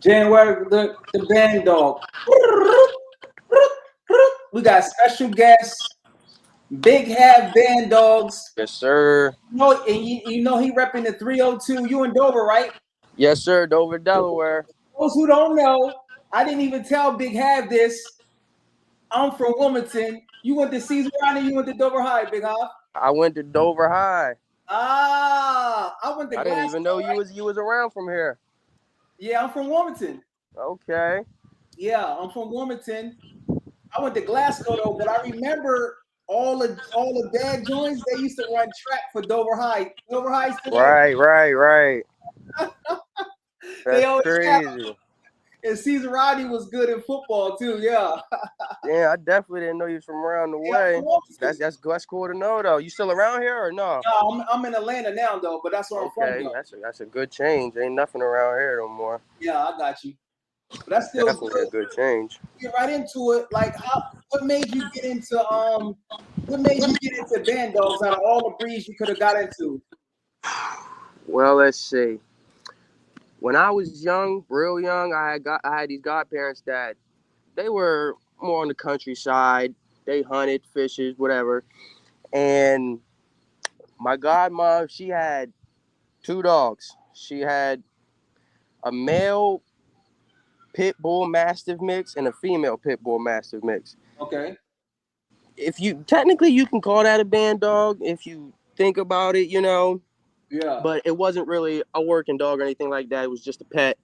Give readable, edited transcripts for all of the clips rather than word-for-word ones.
Then where the band dog. We got special guests, Big Haav Bandogs. Yes, sir. You know he repping the 302. You in Dover, right? Yes, sir. Dover, Delaware. Those who don't know, I didn't even tell Big Haav this. I'm from Wilmington. You went to Caesar County, you went to Dover High, Big Haav. I went to Dover High. I went to I didn't Glasgow. even know Right? you was around from here. Yeah, I'm from Wilmington. Okay. Yeah, I'm from Wilmington. I went to Glasgow though, but I remember all the bad joints. They used to run track for Dover High. Dover High still Right. they That's always have. crazy. And Caesar Rodney was good in football too. Yeah. Yeah, I definitely didn't know you was from around the Yeah, I'm way. from Wilmington. That's cool to know though. You still around here or no? No, I'm in Atlanta now though, but that's where I'm from Okay, though. that's a good change. Ain't nothing around here no more. Yeah, I got you. But that's still Definitely good. a good change. Get right into it. Like, what made you get into band dogs out of all the breeds you could have got into? Well, let's see. When I was young, real young, I had these godparents that they were more on the countryside. They hunted, fishes, whatever. And my godmom, she had two dogs. She had a male pit bull mastiff mix and a female pit bull mastiff mix. Okay. If you technically you can call that a band dog if you think about it, you know. Yeah. But it wasn't really a working dog or anything like that. It was just a pet.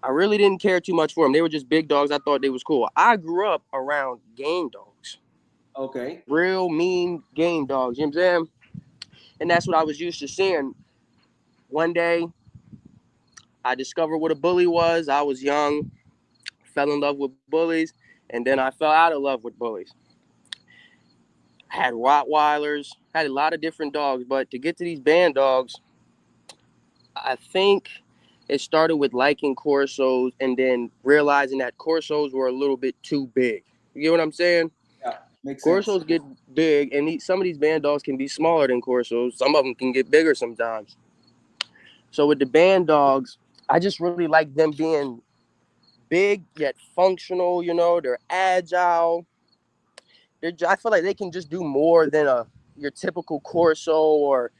I really didn't care too much for them. They were just big dogs. I thought they was cool. I grew up around game dogs. Okay. Real mean game dogs. You know what I'm saying? And that's what I was used to seeing. One day, I discovered what a bully was. I was young, fell in love with bullies, and then I fell out of love with bullies. I had Rottweilers, had a lot of different dogs, but to get to these band dogs, I think it started with liking Corsos and then realizing that Corsos were a little bit too big. You get what I'm saying? Yeah, makes sense. Corsos get big, and some of these band dogs can be smaller than Corsos. Some of them can get bigger sometimes. So with the band dogs, I just really like them being big yet functional. You know, they're agile. I feel like they can just do more than your typical Corso or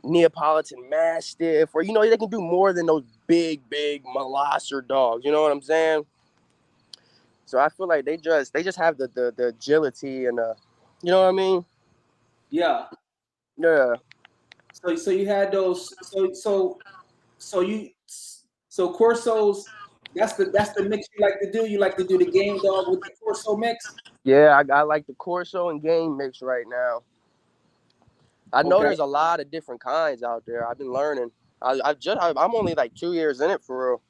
Neapolitan Mastiff, or they can do more than those big molosser dogs. You know what I'm saying? So I feel like they just have the agility and you know what I mean? Yeah. Yeah. So you had those. So Corsos. That's the mix you like to do. You like to do the game dog with the Corso mix. Yeah, I like the Corso and game mix right now. I know there's a lot of different kinds out there. I've been learning. I'm only like 2 years in it for real.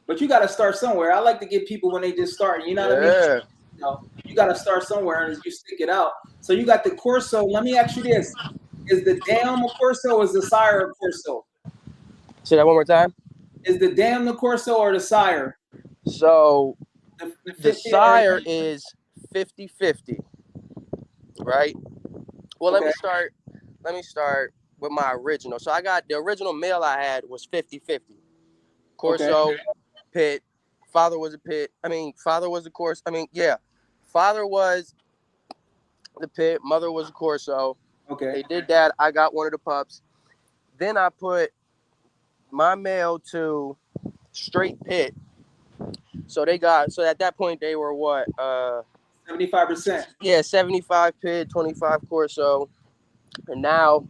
But you got to start somewhere. I like to get people when they just start. You know what I mean? You got to start somewhere and you stick it out. So you got the Corso. Let me ask you this: is the dam a Corso? Or is the sire a Corso? Say that one more time. Is the dam the Corso or the sire? So the sire is 50-50, right? Well, let me start with my original. So I got the original male I had was 50-50. Corso, pit. Father was a pit. Father was a Corso. Father was the pit. Mother was a Corso. Okay. They did that. I got one of the pups. Then I put my male to straight pit. So at that point they were what? 75%. Yeah, 75 pit, 25 Corso. And now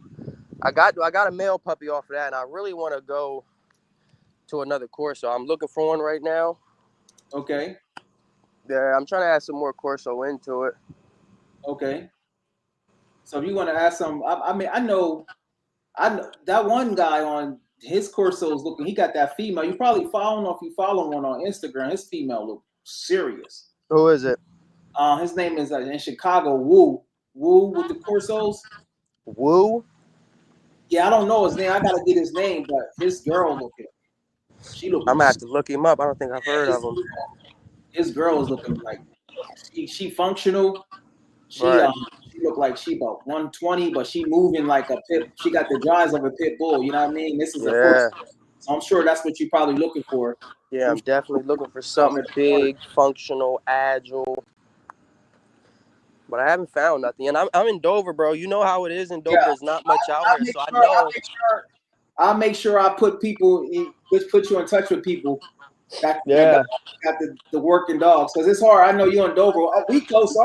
I got a male puppy off of that, and I really want to go to another Corso. I'm looking for one right now. Okay. Yeah, I'm trying to add some more Corso into it. Okay. So if you want to add some, I know that one guy on his Corso is looking. He got that female. You probably follow. I don't know if you follow one on Instagram. His female look serious. Who is it? His name is in Chicago. Woo with the Corsos. Woo. Yeah, I don't know his name. I gotta get his name, but his girl looking. She looking. I'm gonna have to look him up. I don't think I've heard of him. His girl is looking like she functional. She look like she about 120, but she moving like a pit. She got the drives of a pit bull. You know what I mean? This is a first. So I'm sure that's what you're probably looking for. Yeah, I'm definitely looking for something at the park. big, functional, agile. But I haven't found nothing. And I'm in Dover, bro. You know how it is in Yeah, Dover. There's not much out I'll here. make So I sure. know. I'll make sure I put people, just put you in touch with people that Yeah. got the working dogs, because it's hard. I know you're in Dover. We close.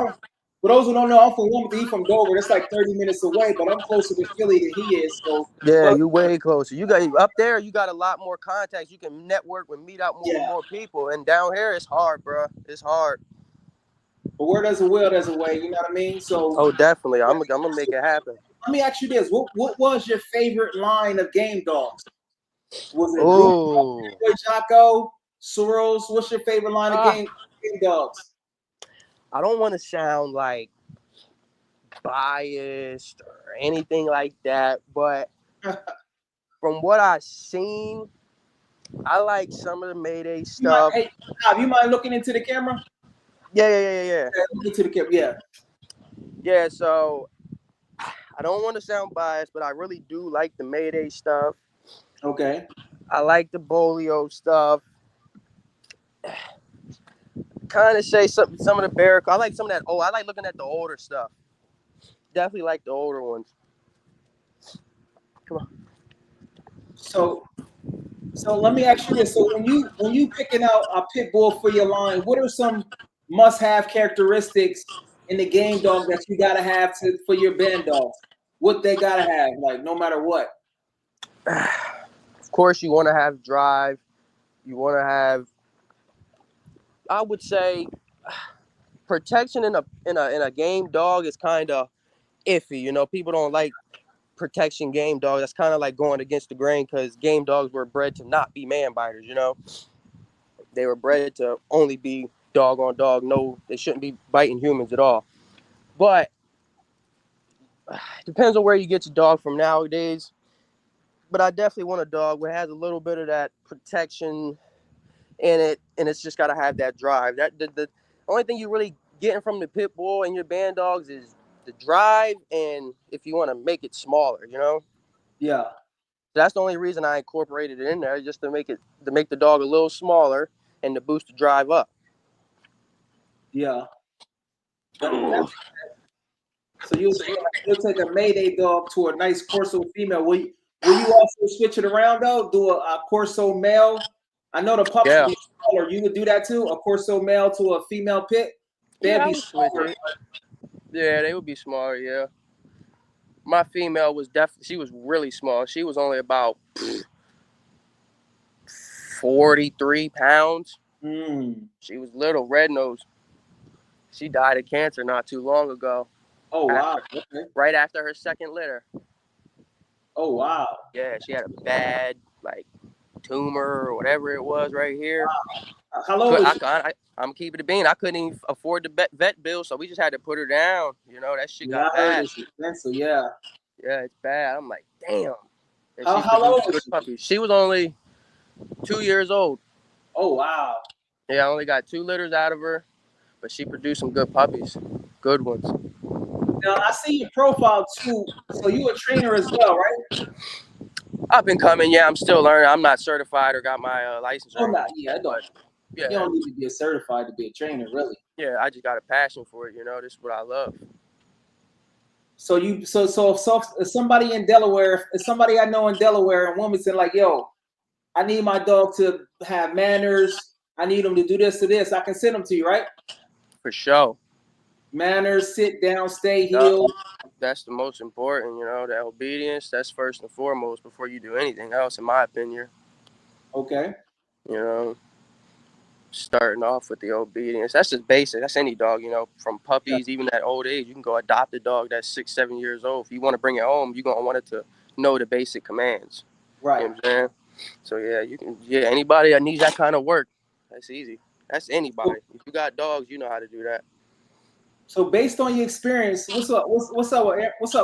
For those who don't know, I'm from Wilmington. He's from Dover. That's like 30 minutes away, but I'm closer to Philly than he is. So, Yeah, but you way closer. You got up there. You got a lot more contacts. You can network and meet out more with yeah. more people. And down here, it's hard, bro. It's hard. But where there's a will, there's a way. You know what I mean? So, Oh, definitely. I'm gonna make it happen. let me ask you this: what was your favorite line of game dogs? Was it Bruno, Oh, Jocko, Soros? What's your favorite line of game dogs? I don't want to sound like biased or anything like that, but from what I've seen, I like some of the Mayday stuff. Hey, you mind looking into the camera? Yeah. Look into the camera. Yeah. Yeah, so I don't want to sound biased, but I really do like the Mayday stuff. Okay. I like the Bolio stuff. Kind of say some of the Barrack. I like some of that. Oh, I like looking at the older stuff. Definitely like the older ones. Come on. So let me ask you this: so when you picking out a pit bull for your line, what are some must-have characteristics in the game dog that you gotta have for your band dogs? What they gotta have, like no matter what. Of course, you want to have drive. You want to have. I would say protection in a game dog is kind of iffy. You know, people don't like protection game dogs. That's kind of like going against the grain because game dogs were bred to not be man biters. You know, they were bred to only be dog on dog. No, they shouldn't be biting humans at all. But it depends on where you get your dog from nowadays. But I definitely want a dog that has a little bit of that protection in it, and it's just got to have that drive. That the only thing you really getting from the pit bull and your band dogs is the drive, and if you want to make it smaller, you know. Yeah. That's the only reason I incorporated it in there, just to make the dog a little smaller and to boost the drive up. Yeah. So you'll take a Mayday dog to a nice Corso female. Will you also switch it around though? Do a Corso male? I know the pups Yeah. will be smaller. You would do that too? A Corso male to a female pit? They'd Yeah, I be would switch smaller. it. Yeah, they would be smaller. Yeah. My female was definitely. She was really small. She was only about 43 pounds. She was little, red nose. She died of cancer not too long ago. Oh wow. Okay. Right after her second litter. Oh wow. Yeah, she had a bad tumor or whatever it was right here. Wow. How old was she? I'm keeping it being. I couldn't even afford the vet bill, so we just had to put her down. You know, that shit Yeah, got I heard bad. it's expensive. Yeah. Yeah, it's bad. I'm like, damn. And she How old produced was good she? puppies. She was only 2 years old. Oh wow. Yeah, I only got 2 litters out of her, but she produced some good puppies. Good ones. Now I see your profile too. So you a trainer as well, right? I've been coming. Yeah, I'm still learning. I'm not certified or got my license or Oh no, anything. yeah, I don't. But yeah, You don't need to be certified to be a trainer, really. yeah, I just got a passion for it. You know, this is what I love. So if somebody in Delaware, if somebody I know in Delaware and Wilmington, like, yo, I need my dog to have manners. I need him to do this to this. I can send them to you, right? For sure. Manners, sit down, stay healed. That's the most important, you know, the obedience. That's first and foremost before you do anything else, in my opinion. Okay. You know, starting off with the obedience. That's just basic. That's any dog, you know, from puppies, even at old age. You can go adopt a dog that's 6, 7 years old. If you want to bring it home, you're going to want it to know the basic commands. Right. You know what I'm saying? So, yeah, anybody that needs that kind of work, that's easy. That's anybody. If you got dogs, you know how to do that. So based on your experience, what's up,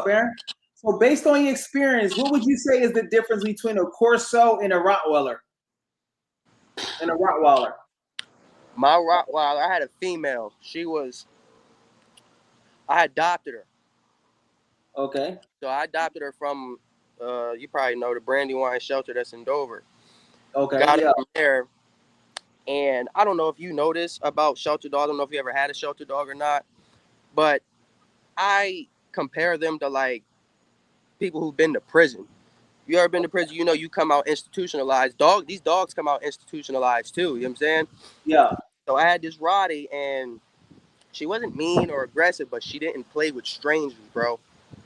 Aaron? So based on your experience, what would you say is the difference between a Corso and a Rottweiler? My Rottweiler, I had a female. I adopted her. Okay. So I adopted her from, you probably know the Brandywine shelter that's in Dover. Okay, Got it yeah, from there. And I don't know if you know this about shelter dog. I don't know if you ever had a shelter dog or not, but I compare them to like people who've been to prison. You ever been to prison? You know, you come out institutionalized. These dogs come out institutionalized too. You know what I'm saying? yeah. So I had this Roddy, and she wasn't mean or aggressive, but she didn't play with strangers, bro.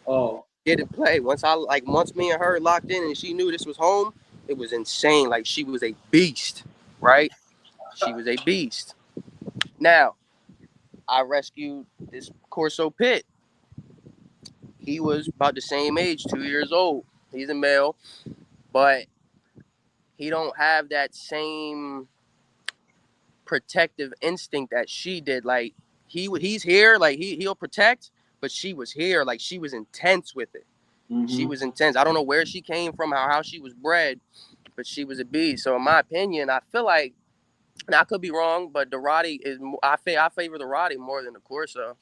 Oh, Didn't play. Once me and her locked in, and she knew this was home, it was insane. Like she was a beast, right? She was a beast. Now I rescued this Corso Pit. He was about the same age, 2 years old. He's a male, but he don't have that same protective instinct that she did. Like he's here, like he'll protect, but she was here, like she was intense with it. She mm-hmm. was intense. I don't know where she came from, how she was bred, but she was a beast. So in my opinion, I feel like, and I could be wrong, but the Roddy is I favor the Roddy more than the Corso.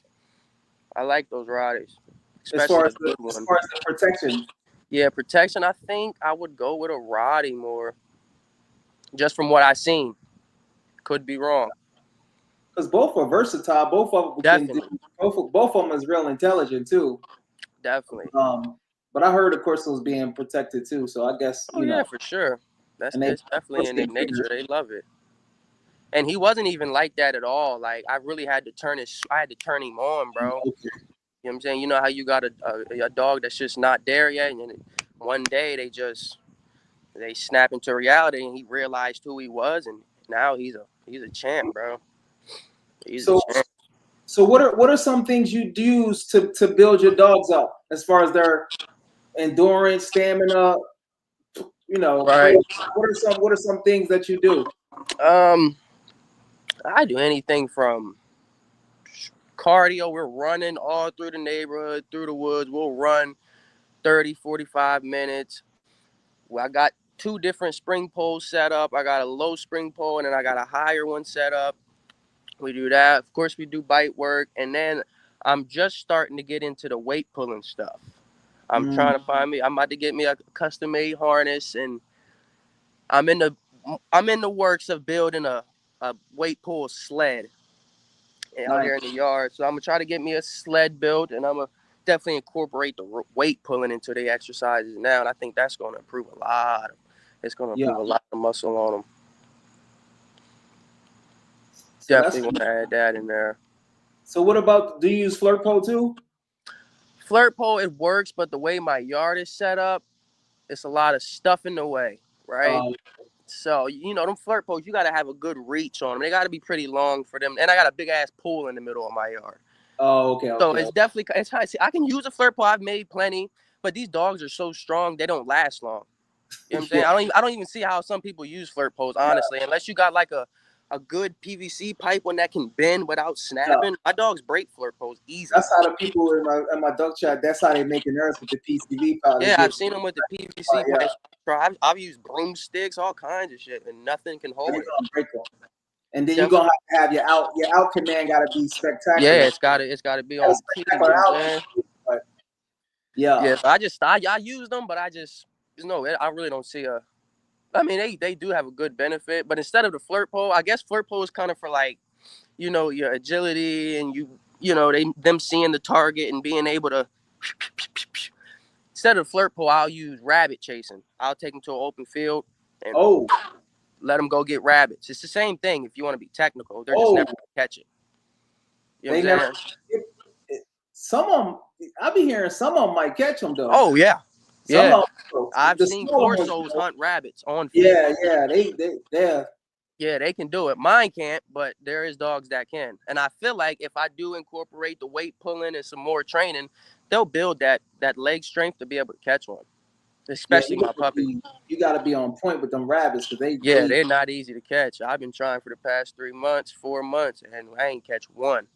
I like those Roddies, especially a good As one. far as the protection, Yeah, protection. I think I would go with a Roddy more, just from what I seen. Could be wrong. because both are versatile. Both of them can do. Definitely, Both of them is real intelligent too. definitely. Um, but I heard of course was being protected too. So I guess Oh yeah, for sure. and they It's definitely in their pussy nature. They love it. And he wasn't even like that at all. Like I really had to I had to turn him on, bro. You know what I'm saying? You know how you got a dog that's just not there yet, and then one day they snap into reality, and he realized who he was, and now he's a champ, bro. He's a So champ. so what are some things you do use to build your dogs up as far as their endurance, stamina, play? Right. What are some things that you do? Um, I do anything from cardio. We're running all through the neighborhood, through the woods. We'll run 30, 45 minutes. Well, I got two different spring poles set up. I got a low spring pole and then I got a higher one set up. We do that. Of course, we do bite work. And then I'm just starting to get into the weight pulling stuff. I'm about to get me a custom made harness, and I'm in the I'm in the works of building a weight pull sled out Nice. here in the yard. So I'm gonna try to get me a sled built, and I'm gonna definitely incorporate the weight pulling into the exercises now. And I think that's gonna improve a lot. It's gonna Yeah. improve a lot of muscle on them. So that's Definitely want to add that in there. so. What about? Do you use flirt pole too? Flirt pole, it works, but the way my yard is set up, it's a lot of stuff in the way, right? Uh, So them flirt poles, you gotta have a good reach on them. They gotta be pretty long for them, and I got a big ass pool in the middle of my yard. oh, okay, So okay. it's definitely it's high. See, I can use a flirt pole. I've made plenty, but these dogs are so strong they don't last long. You know what I'm Yeah, saying? I don't even see how some people use flirt poles, yeah, honestly, unless you got like a good PVC pipe one that can bend without yeah. snapping. My dogs break flirt poles easily. That's how the people in my duck chat. That's how they making theirs with the PCV powder. Yeah, Get I've seen them with the PVC yeah, pipes. I've used broomsticks, all kinds of shit, and nothing can they're hold it. gonna break them. And then you're Definitely. gonna have your out command gotta be Yeah, spectacular. it's gotta be Got a on key. You spectacular know what I'm out. saying? But yeah, Yeah, so I use them, but I really don't see a. I mean, they do have a good benefit, but instead of the flirt pole, I guess flirt pole is kind of for like, your agility and them seeing the target and being able to. Instead of flirt pole, I'll use rabbit chasing. I'll take them to an open field and oh, let them go get rabbits. It's the same thing if you want to be technical. They're just oh, never gonna catch it. You know they what I'm never. saying? Some of them, I be hearing some of them might catch them though. Oh yeah, Some yeah. of them, I've the seen smaller ones, corsos hunt rabbits on feed. yeah, yeah, they're Yeah, they can do it. Mine can't, but there is dogs that can. And I feel like if I do incorporate the weight pulling and some more training, they'll build that leg strength to be able to catch one, yeah. especially my puppy. You gotta be on point with them rabbits because Yeah, they're not easy to catch. I've been trying for the past 3 months, 4 months, and I ain't catch one.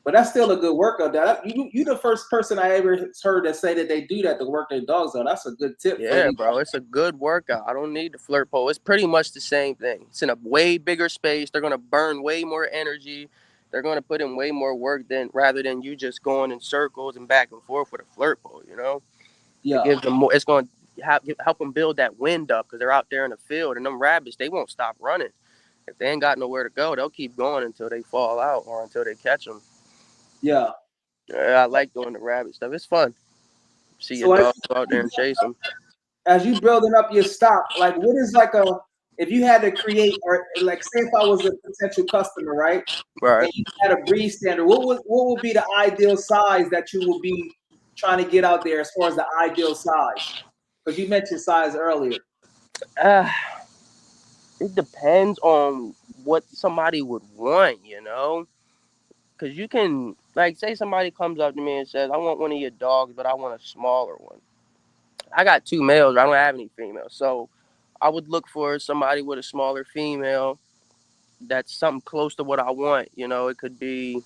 But that's still a good workout. You the first person I ever heard that say that they do that to work their dogs out. That's a good tip for Yeah, you. bro, it's a good workout. I don't need the flirt pole. It's pretty much the same thing. It's in a way bigger space. They're gonna burn way more energy. They're gonna put in way more work than rather than you just going in circles and back and forth with a flirt pole. It Yeah, gives them more. It's going to help them build that wind up because they're out there in the field, and them rabbits, they won't stop running. If they ain't got nowhere to go, they'll keep going until they fall out or until they catch them. Yeah. I like doing the rabbit stuff. It's fun. See your So dog go out there and chase them. as you building up your stock, like what is like a if you had to create or like say if I was a potential customer, right? Right. And you had a breed standard, what would be the ideal size that you would be trying to get out there as far as the ideal size? Because you mentioned size earlier. Uh, it depends on what somebody would want, you know? Because you can, like, say somebody comes up to me and says, I want one of your dogs, but I want a smaller one. I got 2 males, I don't have any females. So I would look for somebody with a smaller female that's something close to what I want. You know, it could be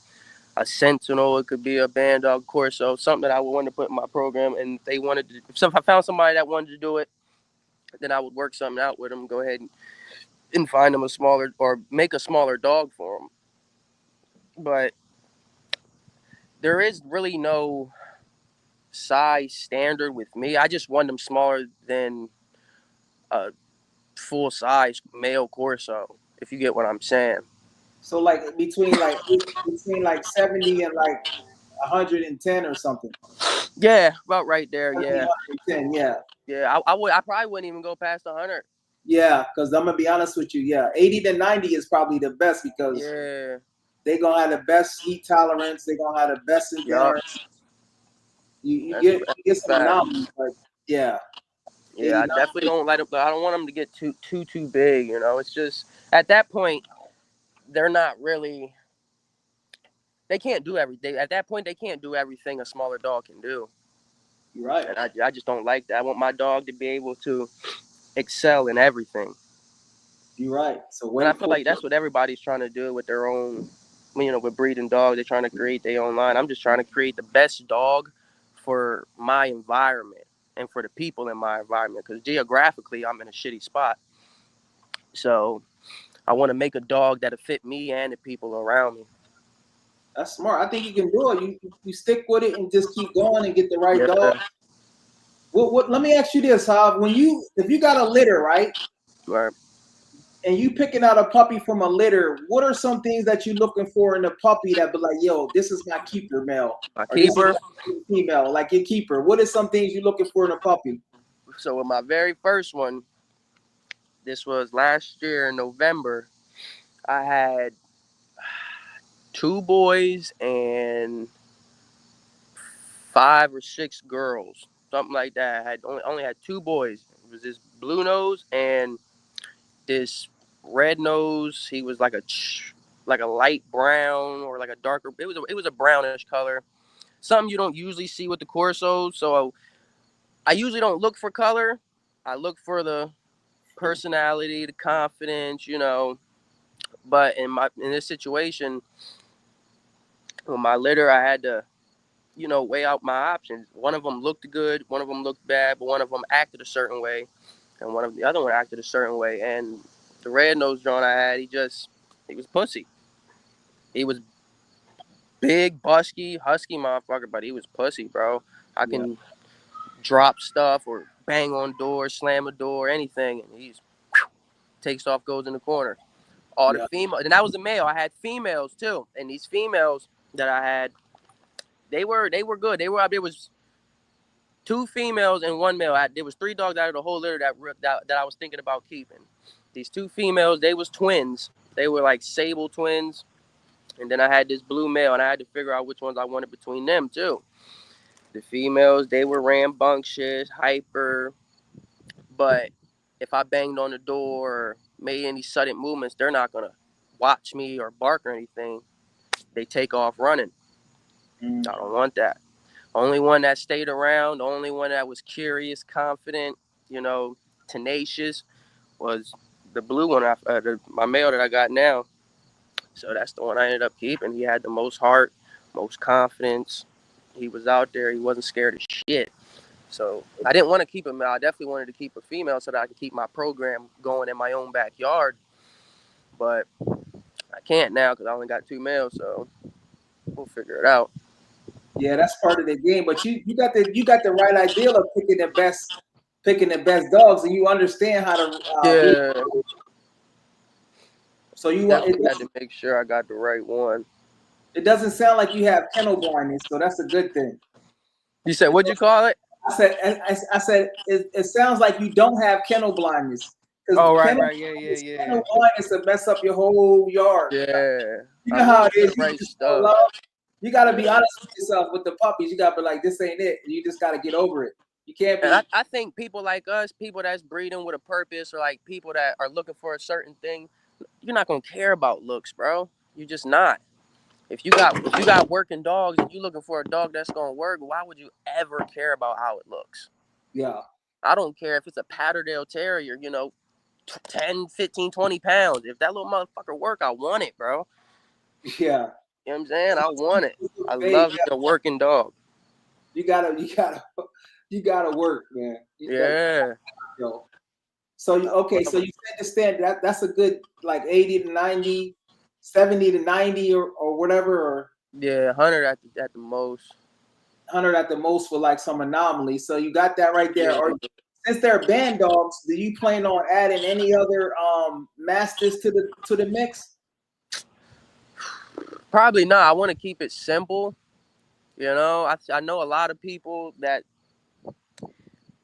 a Sentinel, it could be a Bandog Corso, something that I would want to put in my program. And if they wanted to, if I found somebody that wanted to do it, then I would work something out with them, go ahead and find them a smaller or make a smaller dog for them. But there is really no size standard with me. I just want them smaller than a full size male Corso, if you get what I'm saying. So between like 70 and like 110 or something. Yeah, about right there. 70, Yeah, 110, yeah. yeah. I probably wouldn't even go past 100. Yeah, because I'm gonna be honest with you. Yeah, 80 to 90 is probably the best because Yeah. they're gonna have the best heat tolerance. They're gonna have the best Yup. endurance. You That's get some fact. anomalies, but yeah, Yeah, 80, I definitely don't like them. I don't want them to get too big. You know, it's just at that point they're not really. They can't do everything. At that point, they can't do everything a smaller dog can do. you're right. And I just don't like that. I want my dog to be able to excel in everything. You're right. So And I wait feel for like that's what everybody's trying to do with their own, you know, with breeding dogs. They're trying to create their own line. I'm just trying to create the best dog for my environment and for the people in my environment. Because geographically, I'm in a shitty spot. So I want to make a dog that'll fit me and the people around me. that's smart. I think you can do it. You stick with it and just keep going and get the right dog. Yeah. What? Let me ask you this, Hav. If you got a litter, right? Right. And you picking out a puppy from a litter, what are some things that you looking for in a puppy that be like, yo, this is my keeper male, My or this is keeper. my female, like your keeper? What are some things you looking for in a puppy? So with my very first one, this was last year in November. I had 2 boys and 5 or 6 girls, something like that. I had only had 2 boys. It was this blue nose and this red nose. He was like a light brown or like a darker. It was a brownish color. Something you don't usually see with the Corsos. So I usually don't look for color. I look for the personality, the confidence, you know. But in this situation, with my litter, I had to, you know, weigh out my options. One of them looked good, one of them looked bad, but one of them acted a certain way, and one of the other one acted a certain way. And the red nose John I had, he was pussy. He was big, busky, husky motherfucker, but he was pussy, bro. I Yeah, can drop stuff or bang on doors, slam a door, anything, and he takes off, goes in the corner. All the yeah, female, and that was the male. I had females too, and these females that I had, they were good. There was 2 females and 1 male. There was 3 dogs out of the whole litter that I was thinking about keeping. These 2 females, they was twins. They were like sable twins, and then I had this blue male, and I had to figure out which ones I wanted between them too. The females, they were rambunctious, hyper, but if I banged on the door or made any sudden movements, they're not gonna watch me or bark or anything. They take off running. mm, I don't want that. Only one that stayed around, the only one that was curious, confident, you know, tenacious was the blue one, my male that I got now. So that's the one I ended up keeping. He had the most heart, most confidence. He was out there. He wasn't scared of shit. So I didn't want to keep a male. I definitely wanted to keep a female so that I could keep my program going in my own backyard. But I can't now because I only got 2 males. So we'll figure it out. yeah. That's part of the game. But you got the right idea of picking the best picking the best dogs, and you understand how to breed. Yeah, So you want definitely had to make sure I got the right one. it doesn't sound like you have kennel blindness, so that's a good thing. You said what'd you call it? I said it sounds like you don't have kennel blindness because Oh, right, kennel yeah. blindness will mess up your whole yard. Yeah, You I know how know it it's the is. You right just fall stuff. love. You got to be Yeah. honest with yourself with the puppies. You got to be like, this ain't it. You just got to get over it. You can't be. And I think people like us, people that's breeding with a purpose, or like people that are looking for a certain thing, you're not gonna care about looks, bro. You're just not. If you got working dogs and you're looking for a dog that's gonna work, why would you ever care about how it looks? Yeah. I don't care if it's a Patterdale Terrier, 10, 15, 20 pounds. If that little motherfucker work, I want it, bro. Yeah. You know what I'm saying? I want it. I Hey, love a working dog. you gotta work, man. Yeah. Yo. So so you said the standard that's a good like 80 to 90, 70 to 90 or whatever, or Yeah, 100 at the most. 100 at the most for like some anomaly. So you got that right there. Yeah. Or since they're band dogs, do you plan on adding any other masters to the mix? Probably not. I want to keep it simple. I know a lot of people that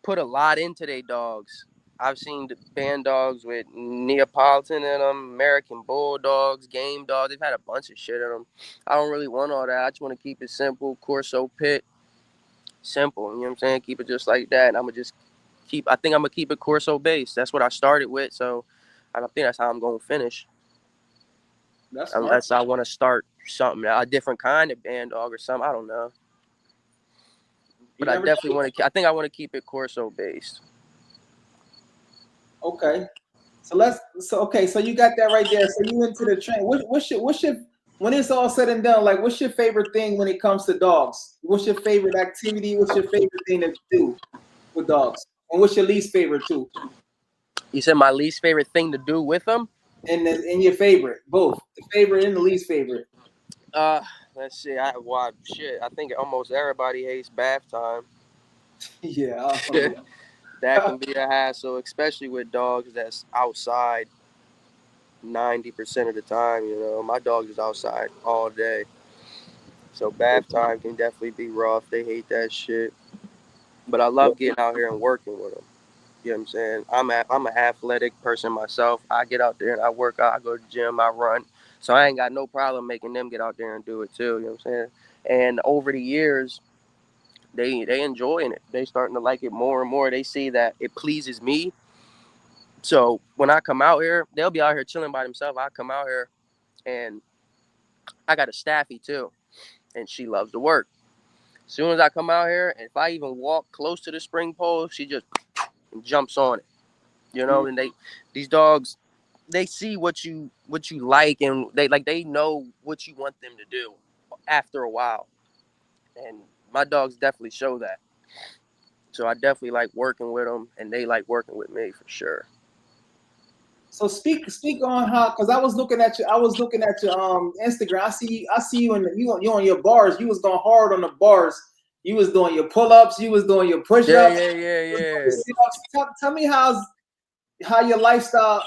put a lot into their dogs. I've seen the band dogs with Neapolitan in them, American Bulldogs, game dogs. They've had a bunch of shit in them. I don't really want all that. I just want to keep it simple. Corso pit, simple. You know what I'm saying? Keep it just like that. And I think I'm going to keep it Corso based. That's what I started with. So I don't think that's how I'm going to finish. That's smart. Unless I want to start something, a different kind of band dog or something. I don't know. But I definitely want to. I think I want to keep it Corso based. Okay. So you got that right there. So you into the train. What's your when it's all said and done, like what's your favorite thing when it comes to dogs? What's your favorite activity? What's your favorite thing to do with dogs? And what's your least favorite too? You said my least favorite thing to do with them? And your favorite, both the favorite and the least favorite. Let's see. I think almost everybody hates bath time. Yeah. That can be a hassle, especially with dogs that's outside 90% of the time. My dog is outside all day. So bath time can definitely be rough. They hate that shit. But I love getting out here and working with them. You know what I'm saying? I'm an athletic person myself. I get out there and I work out. I go to the gym. I run. So I ain't got no problem making them get out there and do it too. You know what I'm saying? And over the years, they enjoying it. They starting to like it more and more. They see that it pleases me. So when I come out here, they'll be out here chilling by themselves. I come out here and I got a staffy too, and she loves to work. As soon as I come out here, and if I even walk close to the spring pole, she just jumps on it. And these dogs, they see what you like, and they know what you want them to do after a while. And my dogs definitely show that. So I definitely like working with them, and they like working with me for sure. So speak on how, because I was looking at your Instagram. I see you you on your bars. You was going hard on the bars. You was doing your pull-ups. You was doing your push-ups. Yeah. Tell me how your lifestyle.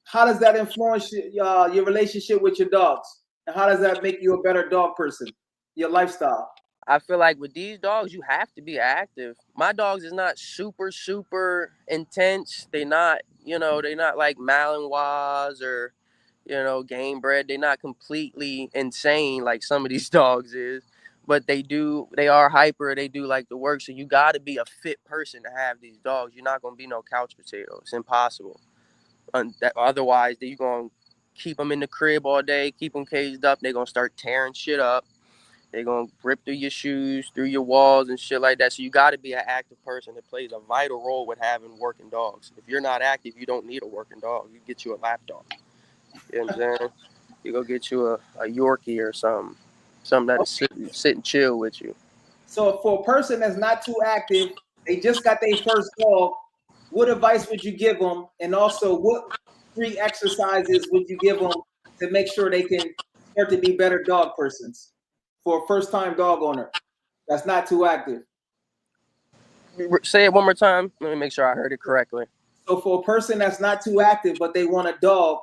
How does that influence your relationship with your dogs? And how does that make you a better dog person? Your lifestyle. I feel like with these dogs, you have to be active. My dogs is not super intense. They're not like Malinois or, game bred. They're not completely insane like some of these dogs is. But they are hyper. They do like the work. So you got to be a fit person to have these dogs. You're not going to be no couch potato. It's impossible. Otherwise, you're going to keep them in the crib all day, keep them caged up. They're going to start tearing shit up. They're going to rip through your shoes, through your walls and shit like that. So you got to be an active person that plays a vital role with having working dogs. If you're not active, you don't need a working dog. You get you a lap dog. You know what I'm saying? You go get you a Yorkie or something that'll sit and chill with you. So for a person that's not too active, they just got their first dog, what advice would you give them? And also, what 3 exercises would you give them to make sure they can start to be better dog persons for a first-time dog owner that's not too active? Say it one more time. Let me make sure I heard it correctly. So for a person that's not too active but they want a dog,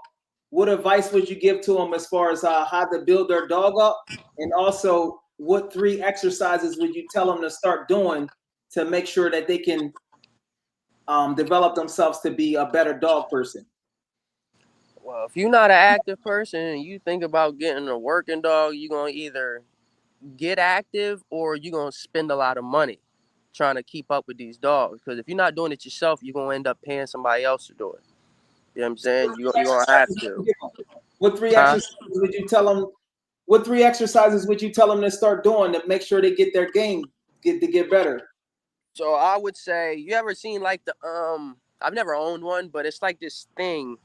what advice would you give to them as far as how to build their dog up, and also what 3 exercises would you tell them to start doing to make sure that they can develop themselves to be a better dog person? Well, if you're not an active person and you think about getting a working dog, you're gonna either get active or you're gonna spend a lot of money trying to keep up with these dogs. Because if you're not doing it yourself, you're gonna end up paying somebody else to do it. You know what I'm So saying? You're gonna have to. what three Huh? exercises would you tell them? What 3 exercises would you tell them to start doing to make sure they get their game get better? So I would say, you ever seen like the I've never owned one, but it's like this thing,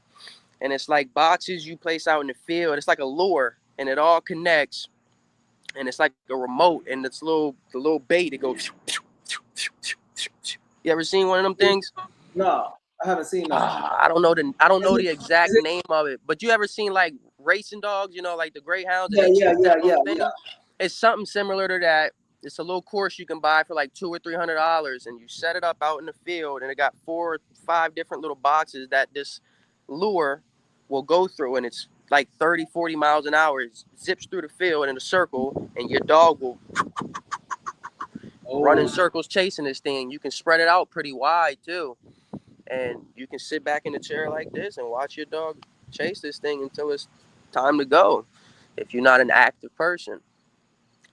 and it's like boxes you place out in the field. It's like a lure, and it all connects, and it's like a remote, and it's the little bait. It goes. You ever seen one of them things? No, I haven't seen none. I don't Is know it, the exact is it, name of it, but you ever seen like racing dogs? You know, like the greyhounds, and yeah, they yeah, chase yeah, that yeah, little thing. yeah. It's something similar to that. It's a little course you can buy for like $200 or $300, and you set it up out in the field, and it got 4 or 5 different little boxes that this lure will go through, and it's like 30, 40 miles an hour. It zips through the field in a circle, and your dog will run in Oh, circles chasing this thing. You can spread it out pretty wide too, and you can sit back in a chair like this and watch your dog chase this thing until it's time to go. If you're not an active person,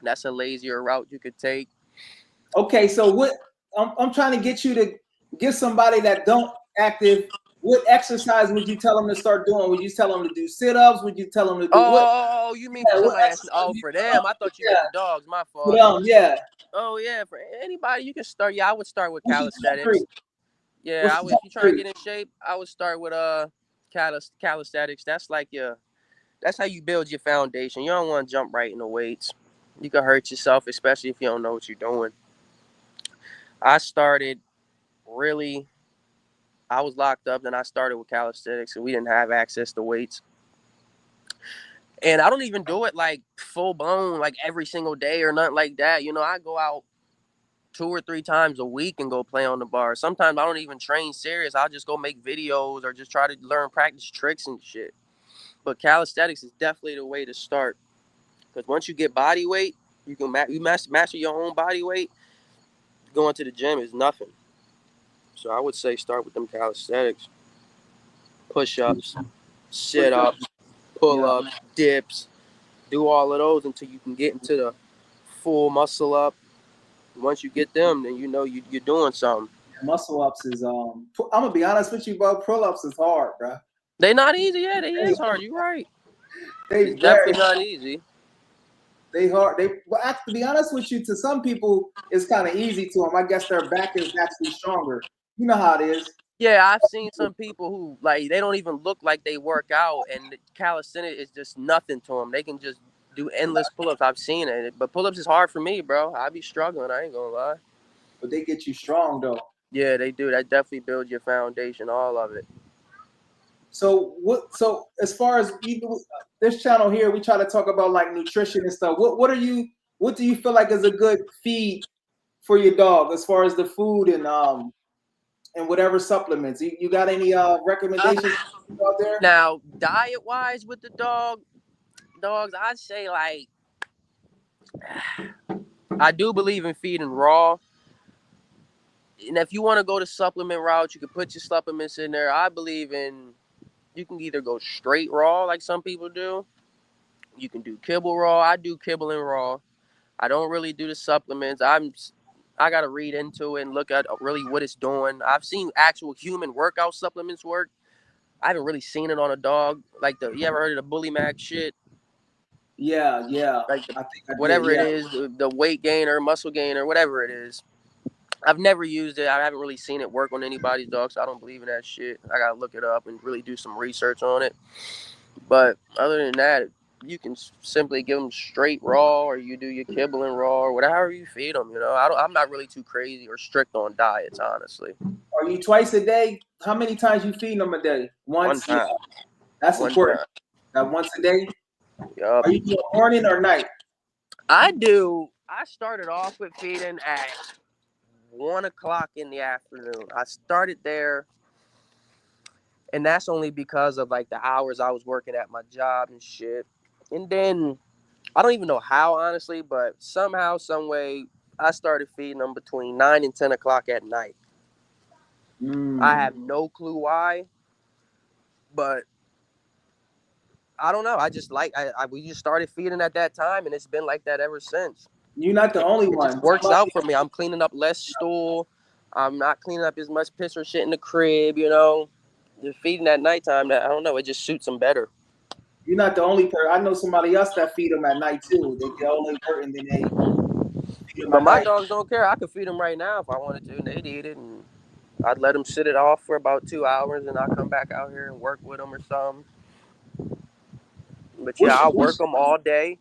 that's a lazier route you could take. okay. So what? I'm trying to get you to get somebody that don't active. What exercise would you tell them to start doing? Would you tell them to do sit-ups? Would you tell them to do what? You mean for Yeah, what somebody that's, exercise oh, would you for tell them? them? I thought you meant the Yeah, dogs. My for fault. them. Yeah. Oh yeah, for anybody you can start. Yeah, I would start with What's your top 3? calisthenics. Yeah, What's your if top you're trying to 3? get in shape, I would start with calisthenics. That's like that's how you build your foundation. You don't want to jump right in the weights. You can hurt yourself, especially if you don't know what you're doing. I started really, I was locked up, then I started with calisthenics, and we didn't have access to weights. And I don't even do it like full blown, like every single day or nothing like that. You know, I go out 2 or 3 times a week and go play on the bar. Sometimes I don't even train serious. I'll just go make videos or just try to learn practice tricks and shit. But calisthenics is definitely the way to start, because once you get body weight, you can master your own body weight. Going to the gym is nothing. So I would say start with them calisthenics, push-ups, sit-ups, Yeah. pull-ups, dips. Do all of those until you can get into the full muscle up. Once you get them, then you know you're doing something. Muscle ups is I'm gonna be honest with you, bro. Pull ups is hard, bro. They not easy. Yeah, they They is hard. You're right. they It's very definitely not easy. they hard. They well, to be honest with you, to some people it's kind of easy to them. I guess their back is actually stronger. You know how it is. Yeah, I've seen some people who like they don't even look like they work out, and the calisthenics is just nothing to them. They can just do endless pull-ups. I've seen it, but pull-ups is hard for me, bro. I be struggling. I ain't gonna lie. But they get you strong though. Yeah, they do. That definitely builds your foundation, all of it. So what? So as far as this channel here, we try to talk about like nutrition and stuff. What are you? What do you feel like is a good feed for your dog as far as the food and whatever supplements? You got any recommendations out there? Now, diet-wise with the dogs, I'd say like I do believe in feeding raw. And if you want to go the supplement route, you can put your supplements in there. I believe in you can either go straight raw like some people do. You can do kibble raw. I do kibble and raw. I don't really do the supplements. I gotta read into it and look at really what it's doing. I've seen actual human workout supplements work. I haven't really seen it on a dog. Like you ever heard of the Bully Mac shit? Yeah, yeah. Like I think I did. whatever it Yeah. is, the weight gainer, muscle gainer, whatever it is. I've never used it. I haven't really seen it work on anybody's dog, so I don't believe in that shit. I gotta look it up and really do some research on it. But other than that, you can simply give them straight raw, or you do your kibble and raw, or whatever you feed them. You know, I'm not really too crazy or strict on diets, honestly. Are you twice a day? How many times you feed them a day? One Once. Yeah, time, that's one important. time. Once a day. Yup. Are you doing morning or night? I do. I started off with feeding at 1 o'clock in the afternoon. I started there, and that's only because of like the hours I was working at my job and shit. And then I don't even know how, honestly, but somehow, some way, I started feeding them between 9 and 10 o'clock at night. I have no clue why, but I don't know. I just like we just started feeding at that time, and it's been like that ever since. You're not the only It one. just works out for me. I'm cleaning up less stool. I'm not cleaning up as much piss or shit in the crib. You know, the feeding at nighttime. That I don't know. It just suits them better. You're not the only person. I know somebody else that feed them at night too. They only work and then they feed them But at my night. dogs don't care. I could feed them right now if I wanted to, and they'd eat it. And I'd let them sit it off for about 2 hours, and I'll come back out here and work with them or something. But yeah, I'll work them all day.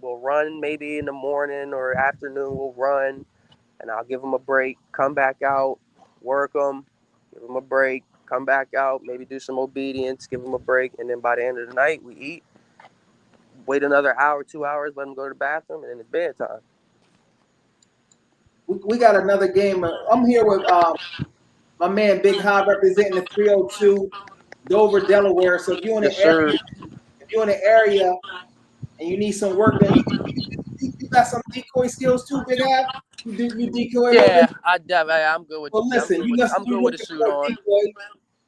We'll run maybe in the morning or afternoon. We'll run, and I'll give them a break. Come back out, work them, give them a break. Come back out, maybe do some obedience, give them a break, and then by the end of the night, we eat. Wait another hour, 2 hours, let them go to the bathroom, and then it's bedtime. We got another game. I'm here with my man Big Haav representing the 302 Dover, Delaware. So if you're in the area and you need some work done, you got some decoy skills too, Big Haav. You decoy a little bit. I'm good with. Well, listen, I'm good with a suit on. Decoy.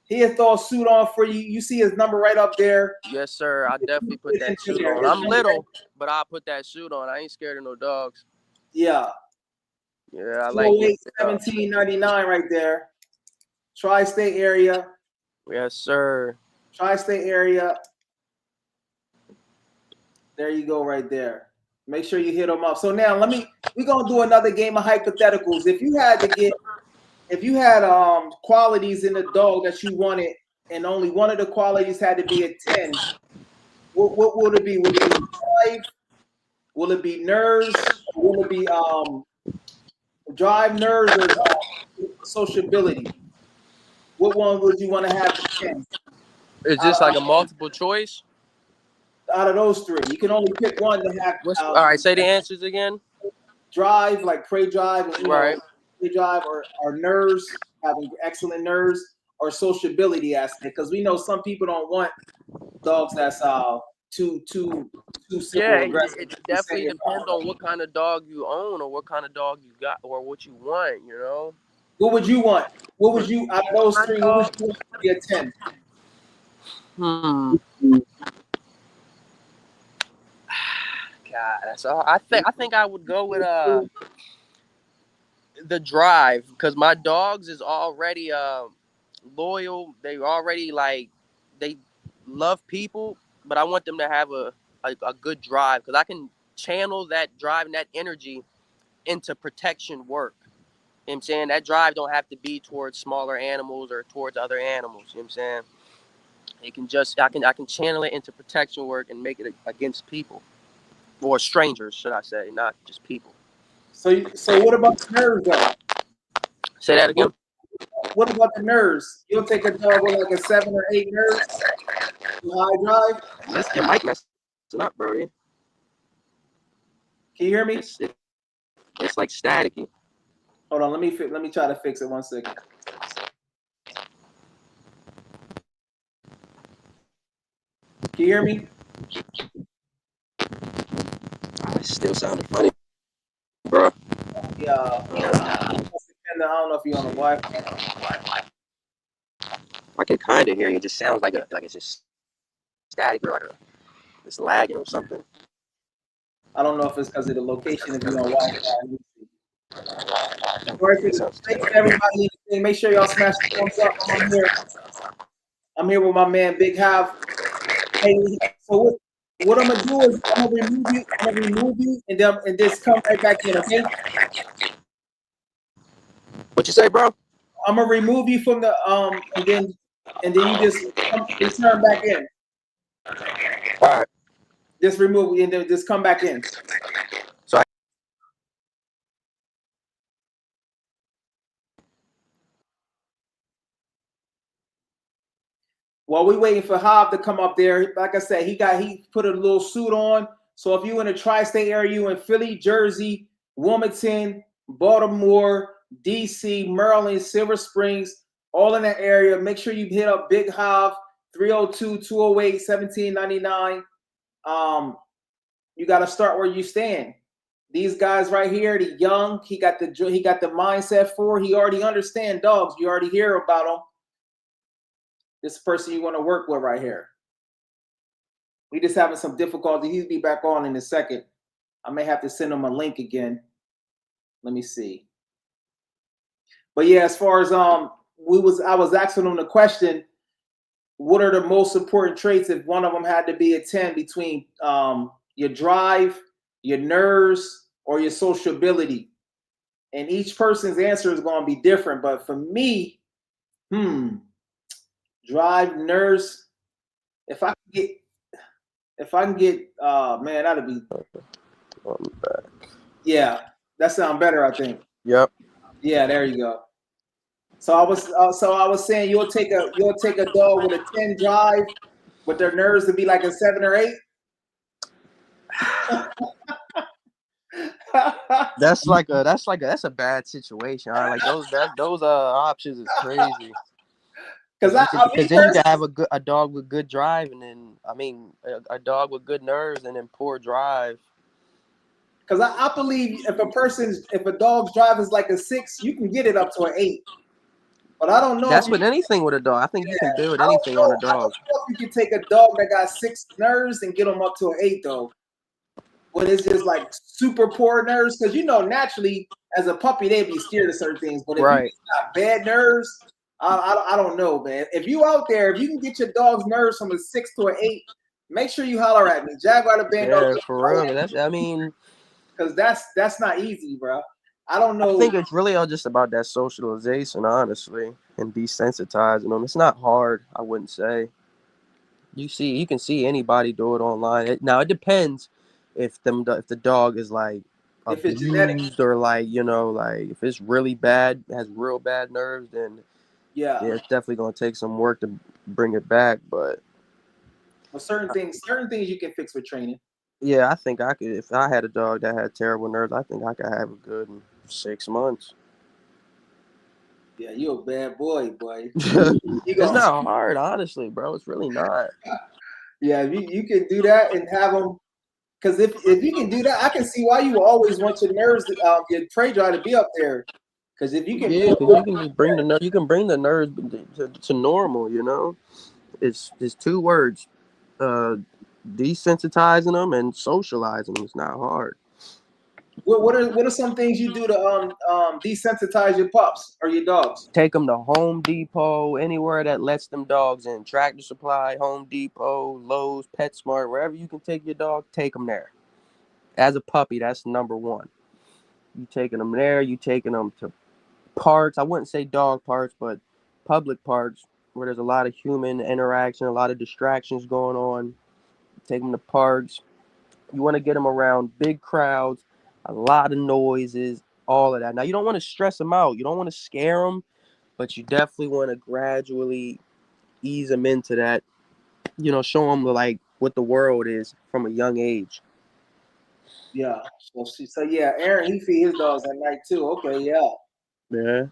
He'll throw a suit on for you. You see his number right up there. Yes, sir. I definitely put that suit on. I'm little, but I'll put that suit on. I ain't scared of no dogs. Yeah. Yeah, I like it. 1799 right there. Tri-state area. Yes, sir. Tri-state area. There you go right there. Make sure you hit them up. So now we're gonna do another game of hypotheticals. If you had qualities in the dog that you wanted, and only one of the qualities had to be a 10, what would it be? Would it be drive? Will it be nerves? Or will it be drive, nerves, or sociability? What one would you want to have? Is this like a multiple choice? Out of those three, you can only pick one to have. All right, say the answers again. Drive, like prey drive, and, right? Prey drive, or nerves, having excellent nerves, or sociability aspect. Because we know some people don't want dogs that's too simple. Yeah, aggressive. it definitely depends on what kind of dog you own or what kind of dog you got or what you want. You know. What would you want? What would you out of those three? What would you want to be a 10? God, that's all. I think I would go with the drive because my dogs is already loyal. They already they love people, but I want them to have a good drive because I can channel that drive and that energy into protection work. You know what I'm saying? That drive don't have to be towards smaller animals or towards other animals. You know what I'm saying? It can just I can channel it into protection work and make it against people. Or strangers, should I say, not just people. So what about the nerves, though? Say that again. What about the nerves? You'll take a dog with like a 7 or 8 nerves, high drive. That's your mic messing up, bro. Can you hear me? It's like staticky. Hold on, let me try to fix it 1 second. Can you hear me? It still sounded funny, bro. Yeah. I don't know if you're on the Wi-Fi. I can kind of hear you. It just sounds like it's just static or it's lagging or something. I don't know if it's because of the location if you're on Wi-Fi. All right, thanks everybody. Make sure y'all smash the thumbs up. I'm here with my man Big Haav. Hey, so what I'm gonna do is I'm gonna remove you, and just come right back in, okay? What you say, bro? I'm gonna remove you from the and then you just return back in. All right. Just remove and then just come back in. So while we waiting for Haav to come up there, like I said, he put a little suit on. So if you in the tri-state area, you in Philly, Jersey, Wilmington, Baltimore, DC, Maryland, Silver Springs, all in that area. Make sure you hit up Big Haav 302-208-1799. You got to start where you stand. These guys right here, the young, he got the mindset for. He already understand dogs. You already hear about him. This person you want to work with right here. We just having some difficulty. He'll be back on in a second. I may have to send him a link again. Let me see. But yeah, as far as I was asking him the question, what are the most important traits if one of them had to be a 10 between your drive, your nerves, or your sociability? And each person's answer is going to be different. But for me, drive, nerves. If I can get, man, that'd be. Yeah, that sounds better, I think. Yep. Yeah, there you go. So I was saying you'll take a dog with a 10 drive, with their nerves to be like a 7 or 8. That's a bad situation. Like those options is crazy. Because then you can have a dog with good drive, and then a dog with good nerves, and then poor drive. Because I believe if a dog's drive is like a 6, you can get it up to an 8. But I don't know. That's with anything with a dog. I think you can build anything on a dog. I don't know if you can take a dog that got 6 nerves and get them up to an 8 though. When it's just like super poor nerves, because naturally as a puppy they'd be scared of certain things. But if you got bad nerves, I don't know, man. If you out there, if you can get your dog's nerves from a 6 to an 8, make sure you holler at me. Jaguar the Bandogs. Yeah, for real. Because that's not easy, bro. I don't know. I think it's really all just about that socialization, honestly, and desensitizing them. It's not hard, I wouldn't say. You can see anybody do it online. Now it depends if the dog is like abused or like if it's really bad, has real bad nerves, then yeah, it's definitely gonna take some work to bring it back. But certain things you can fix with training. Yeah, I think I could. If I had a dog that had terrible nerves, I think I could have it good in 6 months. Yeah, you're a bad boy. It's not hard, honestly, bro. It's really not. Yeah, you can do that and have them. Because if you can do that, I can see why you always want your nerves, your prey dry to be up there. Because if you can, because you can just bring the nerves to normal. It's 2 words: desensitizing them and socializing them. It's not hard. What are some things you do to desensitize your pups or your dogs? Take them to Home Depot, anywhere that lets them dogs in. Tractor Supply, Home Depot, Lowe's, PetSmart, wherever you can take your dog, take them there. As a puppy, that's number 1. You taking them there. You taking them to parks. I wouldn't say dog parks, but public parks where there's a lot of human interaction, a lot of distractions going on. Take them to parks. You want to get them around big crowds, a lot of noises, all of that. Now, you don't want to stress them out. You don't want to scare them, but you definitely want to gradually ease them into that, show them like what the world is from a young age. Yeah. So yeah, Aaron, he feed his dogs at night too. Okay, yeah. Yeah.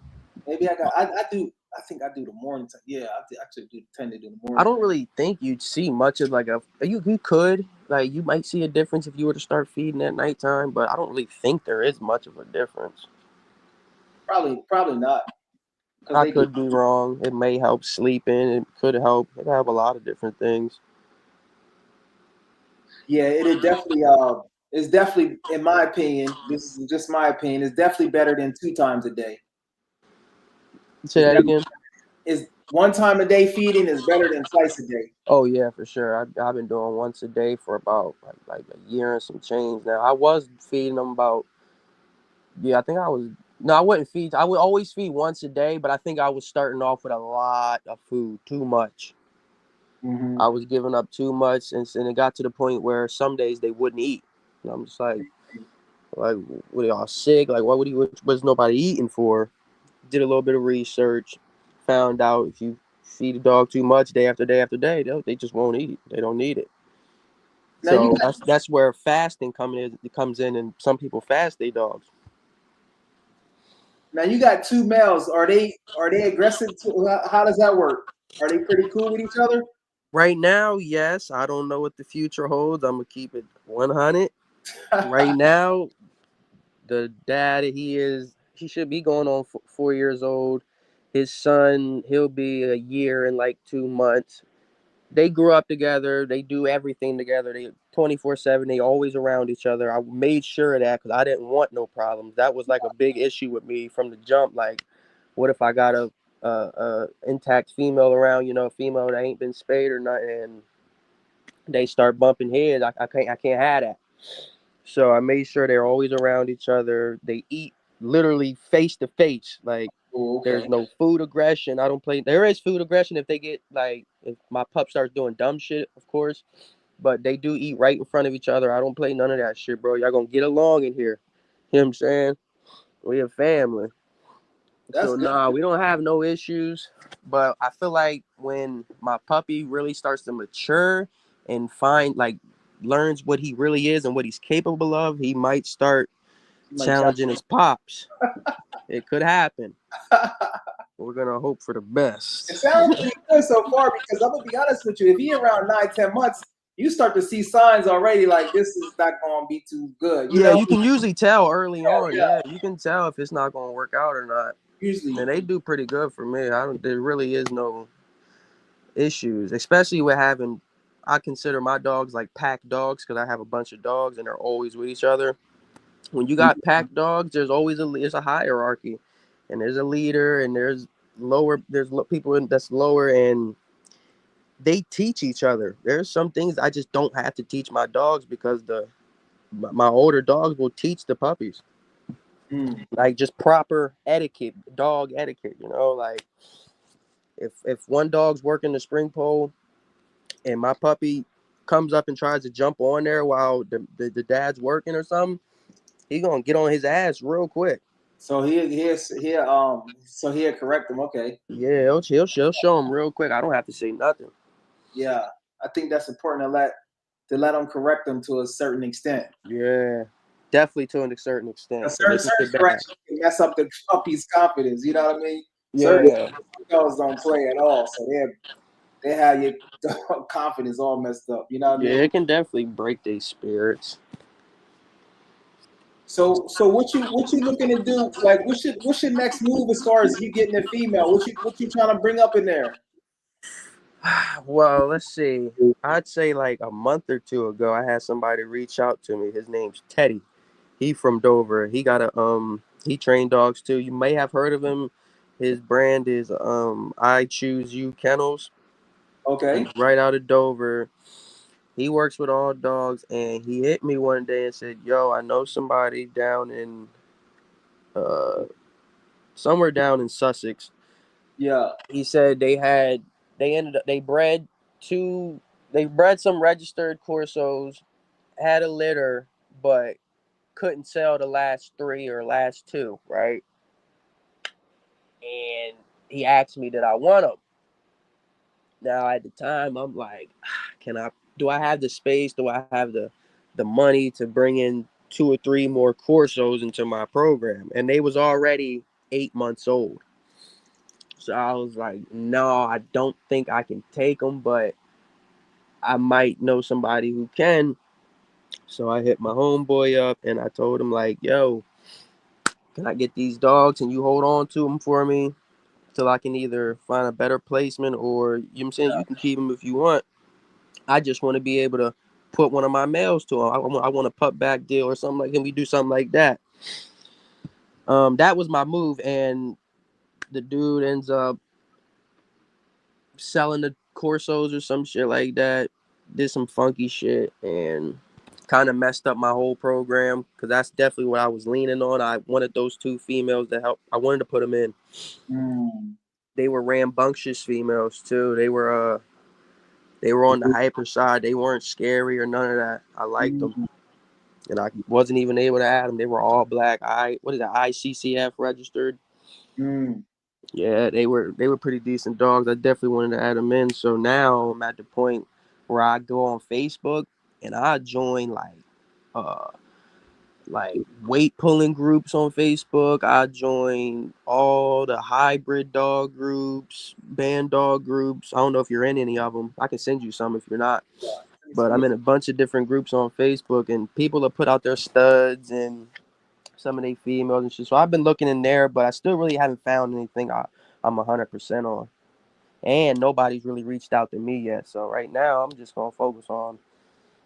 Maybe I do. I think I do the morning time. Yeah, I actually tend to do the morning. I don't really think you'd see much of like you could, like, you might see a difference if you were to start feeding at nighttime, but I don't really think there is much of a difference. Probably not. I could be wrong. It may help sleeping. It could help. It could help a lot of different things. Yeah, it definitely it's definitely, in my opinion, this is just my opinion, it's definitely better than 2 times a day. Say that again. Is 1 time a day feeding is better than twice a day. Oh yeah, for sure. I've been doing once a day for about like a year and some change now. I was feeding them about, I think I was, no, I wouldn't feed. I would always feed once a day, but I think I was starting off with a lot of food, too much. Mm-hmm. I was giving up too much, and it got to the point where some days they wouldn't eat. And I'm just like, what are y'all sick? Like, what's nobody eating for? Did a little bit of research, found out if you feed a dog too much day after day after day, they just won't eat. They don't need it. Now that's where fasting comes in, and some people fast their dogs. Now you got two males. Are they aggressive? How does that work? Are they pretty cool with each other? Right now, yes. I don't know what the future holds. I'm gonna keep it 100. Right now, the dad he should be going on 4 years old. His son, he'll be a year and like 2 months. They grew up together. They do everything together. They 24/7. They always around each other. I made sure of that because I didn't want no problems. That was like a big issue with me from the jump. Like, what if I got a intact female around? Female that ain't been spayed or nothing, and they start bumping heads. I can't have that. So I made sure they're always around each other. They eat literally face to face. Like, Oh, there's okay. no food aggression. I don't play. There is food aggression if they get like if my pup starts doing dumb shit, of course. But they do eat right in front of each other. I don't play none of that shit, bro. Y'all gonna get along in here. You know what I'm saying? We a family. That's So good. nah, we don't have no issues. But I feel like when my puppy really starts to mature and find like learns what he really is and what he's capable of, he might start You might chop. challenging his pops. It could happen. We're gonna hope for the It best. sounds pretty good so far because I'm gonna be honest with you. If he around 9, 10 months, you start to see signs already like this is not gonna be too good. You Yeah, know? you can usually tell early on. Yeah, Yeah, yeah. you can tell if it's not gonna work out or not. Usually. And they do pretty good for me. I don't. There really is no issues, especially with having. I consider my dogs like pack dogs because I have a bunch of dogs and they're always with each other. When you got pack dogs, there's a hierarchy, and there's a leader, and there's lower. People that's lower, and they teach each other. There's some things I just don't have to teach my dogs because my older dogs will teach the puppies. Mm. Like just proper etiquette, dog etiquette. Like if one dog's working the spring pole and my puppy comes up and tries to jump on there while the dad's working or something, he gonna get on his ass real quick. So so he'll correct him. Okay. Yeah, he'll show him real quick. I don't have to say nothing. Yeah. I think that's important to let them correct them to a certain extent. Yeah, definitely to a certain A extent because certain they can certain get bad. correction can mess up the puppy's confidence. You know what I mean? Certain Yeah, dogs don't play at all, so they have your dog confidence all messed up. You know what I yeah, mean? it can definitely break their spirits. So what you looking to do? Like what's your next move as far as you getting a female? What you trying to bring up in there? Well, let's see. I'd say like a month or two ago, I had somebody reach out to me. His name's Teddy. He from Dover. He got he trained dogs too. You may have heard of him. His brand is I Choose You Kennels. He's Okay. right out of Dover. He works with all dogs, and he hit me one day and said, "Yo, I know somebody down in uh somewhere down in Sussex." Yeah. He said they two they bred some registered Corsos, had a litter, but couldn't sell the last three or last two, right? And he asked me did I want them. Now at the time I'm like, can I? Do I have the space? Do I have the money to bring in two or three more Corsos into my program? And they was already 8 months old. So I was like, no, I don't think I can take them, but I might know somebody who can. So I hit my homeboy up and I told him like, yo, can I get these dogs and you hold on to them for me till I can either find a better placement or you know what I'm saying you can keep them if you want. I just want to be able to put one of my males to him. I want a pup back deal or something like. Can we do something like that? That was my move, and the dude ends up selling the Corsos or some shit like that. Did some funky shit and kind of messed up my whole program because that's definitely what I was leaning on. I wanted those two females to help. I wanted to put them in. Mm. They were rambunctious females too. They were on the hyper side. They weren't scary or none of that. I liked them. Mm. And I wasn't even able to add them. They were all black. What is that? ICCF registered. Mm. Yeah, they were pretty decent dogs. I definitely wanted to add them in. So now I'm at the point where I go on Facebook and I join like uh like weight pulling groups on Facebook. I joined all the hybrid dog groups, band dog groups. I don't know if you're in any of them. I can send you some if you're not. Yeah. Send me But some I'm link. in a bunch of different groups on Facebook, and people have put out their studs and some of their females and shit. So I've been looking in there, but I still really haven't found anything I'm 100% on. And nobody's really reached out to me yet. So right now, I'm just gonna focus on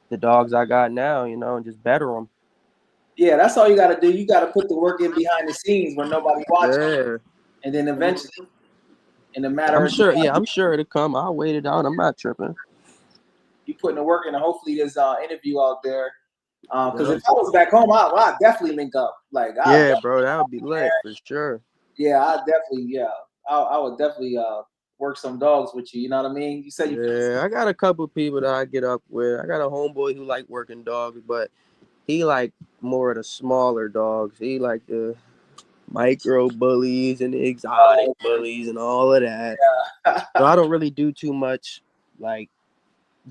the dogs I got now, and just better them. Yeah, that's all you got to do. You got to put the work in behind the scenes when nobody watching, Yeah, and then eventually, in a matter I'm of sure. time, Yeah, I'm sure it'll come. I'll wait it out. I'm not tripping. you putting the work in, and hopefully there's interview out there. Because Yep. if I was back home, I'd definitely link up. Like I, Yeah, bro, that would be lit for sure. yeah, I definitely, yeah, I would definitely work some dogs with you. You know what I mean? You said you, Yeah, I got a couple people that I get up with. I got a homeboy who like working dogs, but he like more of the smaller dogs. He like the micro bullies and the exotic bullies and all of that. So I don't really do too much like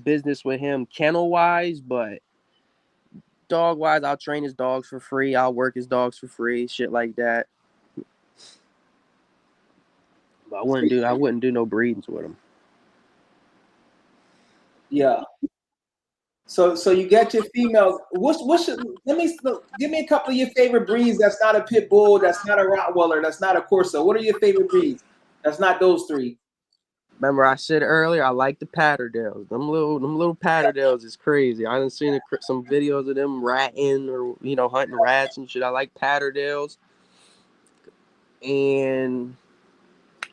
business with him kennel wise, but dog wise, I'll train his dogs for free. I'll work his dogs for free, shit like that. But I wouldn't do no breedings with him. yeah. So you get your females. Give me a couple of your favorite breeds. That's not a pit bull. That's not a Rottweiler. That's not a Corso. What are your favorite breeds? That's not those three. Remember, I said earlier I like the Patterdales. Them little Patterdales is crazy. I done seen some videos of them ratting or hunting rats and shit. I like Patterdales, and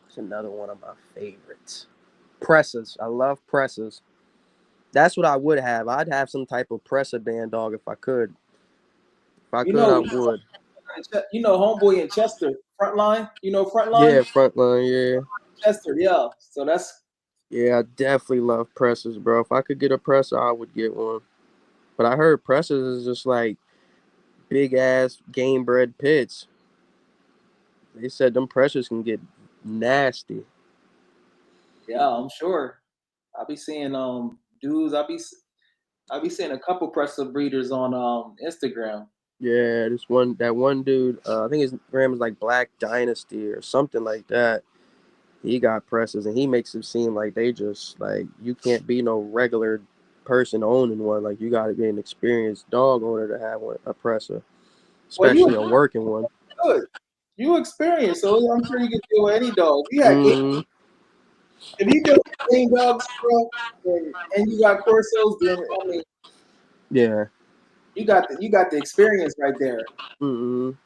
it's another one of my favorites. Presses. I love presses. That's what I would have. I'd have some type of presser band dog if I could. If I You could, I know, would. homeboy in Chester, Frontline. You know Yeah, Frontline, frontline. Yeah, Chester. Yeah. So that's yeah. I definitely love presses, bro. If I could get a presser, I would get one. But I heard presses is just like big ass game bred pits. They said them pressures can get nasty. yeah. I'm sure. I'll be seeing dudes. I'll be seeing a couple presser breeders on Instagram. Yeah, that one dude, I think his name is like Black Dynasty or something like that. He got presses and he makes it seem like they just like you can't be no regular person owning one. Like you got to be an experienced dog owner to have a presser, Well, especially a working one. good. You experienced, so I'm sure you can deal with any dog. You had game, Mm, if you deal with game dogs, bro, and you got Corsos, then I mean, yeah. you got the experience right there. Mm.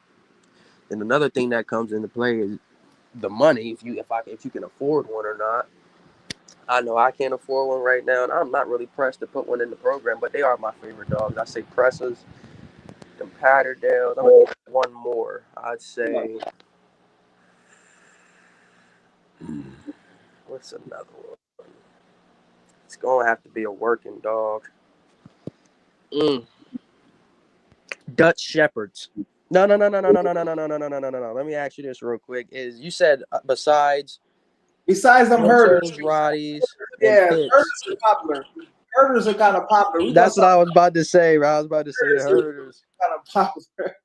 And another thing that comes into play is the money. If you can afford one or not. I know I can't afford one right now, and I'm not really pressed to put one in the program, but they are my favorite dogs. I say Pressers, them Patterdales. I'm gonna get one more. I'd say, what's another one? It's gonna have to be a working dog. Mm. Dutch Shepherds. No, no, no, no, no, no, no, no, no, no, no, no, no, no, no. Let me ask you this real quick. Is you said besides Besides them herders, Corsos, Rotties, and yeah, Pits? herders are popular. Herders are kind of popular. We gonna That's what talk I was about to say, bro. I was about to say the herders are herders. kind of popular.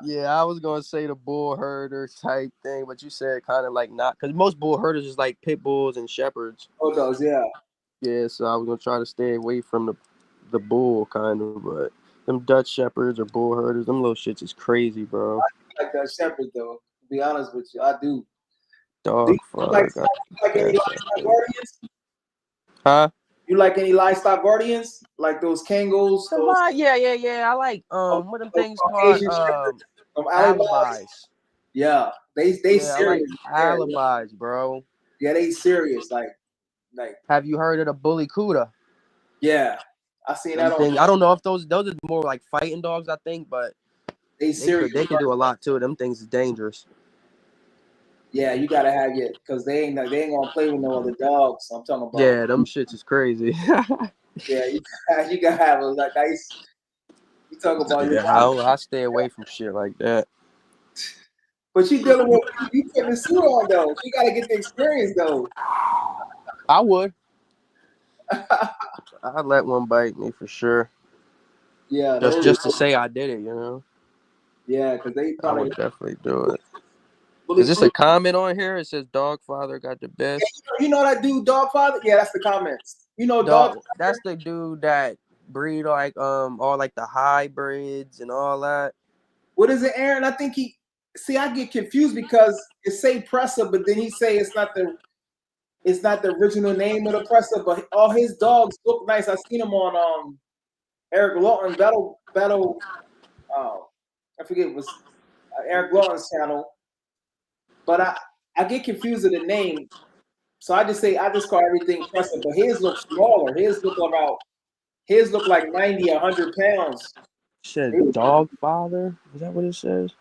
Yeah, I was gonna say the bull herder type thing, but you said kind of like not because most bull herders is like pit bulls and shepherds. Oh, those, yeah. Yeah, so I was gonna try to stay away from the bull kind of, but them Dutch shepherds or bull herders, them little shits is crazy, bro. I like that shepherd though. To be honest with you, I do. Do Dog you like, fuck. any That livestock shit. guardians? Huh? You like any livestock guardians? Like those Kangos, those Yeah. I like what them things called Caucasian shepherds from alibis? alibis. Yeah, they Yeah, I like serious there. alibis, bro. Yeah, they serious. Like Have you heard of the bully cuda? yeah, I seen Them that on. things. I don't know if those are more like fighting dogs. I think, but They serious. they can do a lot too. Them things is dangerous. Yeah, you gotta have it because they ain't gonna play with no other dogs. I'm talking about. Yeah, them shits is crazy. Yeah, you gotta have a like nice. You talk about your Yeah, I stay away from shit like that. but you dealing with you putting the suit on though. You gotta get the experience though. I would. I'd let one bite me for sure. Yeah, Just to say I did it, you know. Yeah, because they I probably would definitely do it. Is bully this a fruit. comment on here? It says Dog Father got the best. You know that dude, Dog Father? Yeah, that's the comments. You know, Dog. Dog, that's the dude that breed like all like the hybrids and all that. What is it, Aaron? I think he. See, I get confused because it say Presser, but then he say it's not the original name of the Presser. But all his dogs look nice. I seen him on Eric Lawton Battle. I forget it was Eric Lawton's channel. But I get confused with the name, so I just call everything Presser. But his look smaller. His look like 90, 100 pounds. Shit, Dog Father. Is that what it says?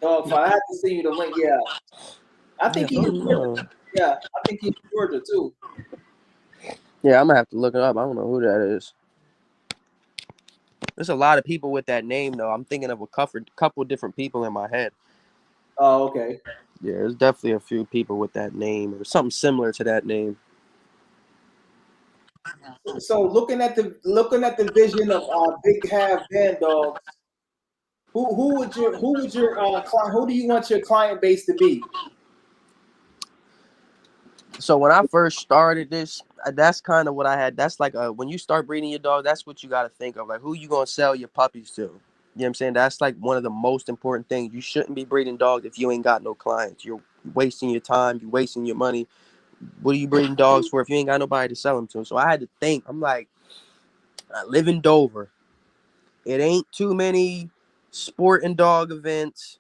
Dog Father. I have to send you the link. Yeah, I Yeah, think I he's don't know. yeah, I think he's Georgia too. Yeah, I'm gonna have to look it up. I don't know who that is. There's a lot of people with that name though. I'm thinking of a couple different people in my head. Oh, okay. Yeah, there's definitely a few people with that name or something similar to that name. So looking at the vision of Big Haav Bandogs, who would your client, who do you want your client base to be? So when I first started this, that's kind of what I had. That's like when you start breeding your dog, that's what you got to think of. Like who you gonna sell your puppies to? You know what I'm saying? That's like one of the most important things. You shouldn't be breeding dogs if you ain't got no clients. You're wasting your time. You're wasting your money. What are you breeding dogs for if you ain't got nobody to sell them to? So I had to think. I'm like, I live in Dover. It ain't too many sport and dog events.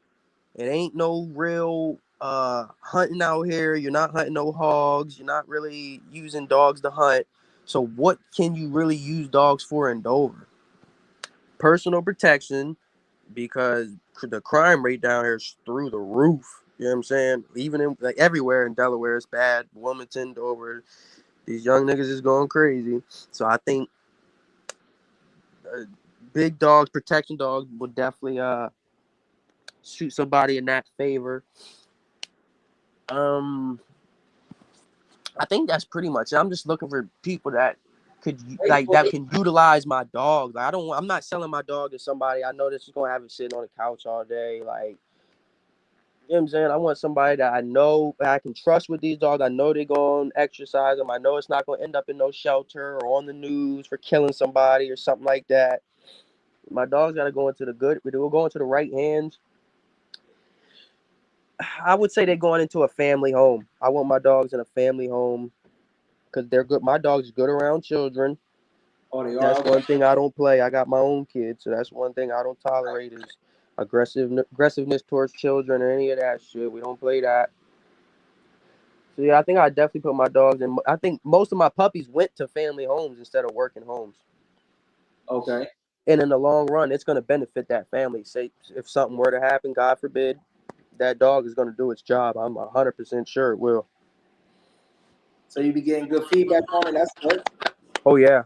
It ain't no real hunting out here. You're not hunting no hogs. You're not really using dogs to hunt. So what can you really use dogs for in Dover? Personal protection, because the crime rate down here is through the roof. You know what I'm saying? Even in like everywhere in Delaware, it's bad. Wilmington, Dover, these young niggas is going crazy. So I think big dogs, protection dogs, would definitely shoot somebody in that favor. Um, I think that's pretty much it. I'm just looking for people that could like that can utilize my dog. Like I'm not selling my dog to somebody I know that's just gonna have it sitting on the couch all day. Like, you know what I'm saying? I want somebody that I know I can trust with these dogs. I know they're gonna exercise them. I know it's not gonna end up in no shelter or on the news for killing somebody or something like that. My dog's gotta go into the good. They will go into the right hands. I would say they're going into a family home. I want my dogs in a family home because they're good. My dog's good around children. Oh, they are. That's Okay. one thing I don't play. I got my own kids, so that's one thing I don't tolerate is aggressiveness towards children or any of that shit. We don't play that. So yeah, I think I definitely put my dogs in. I think most of my puppies went to family homes instead of working homes. Okay. And in the long run, it's going to benefit that family. Say if something were to happen, God forbid, that dog is going to do its job. I'm 100% sure it will. So you be getting good feedback on it. That's good. Oh yeah,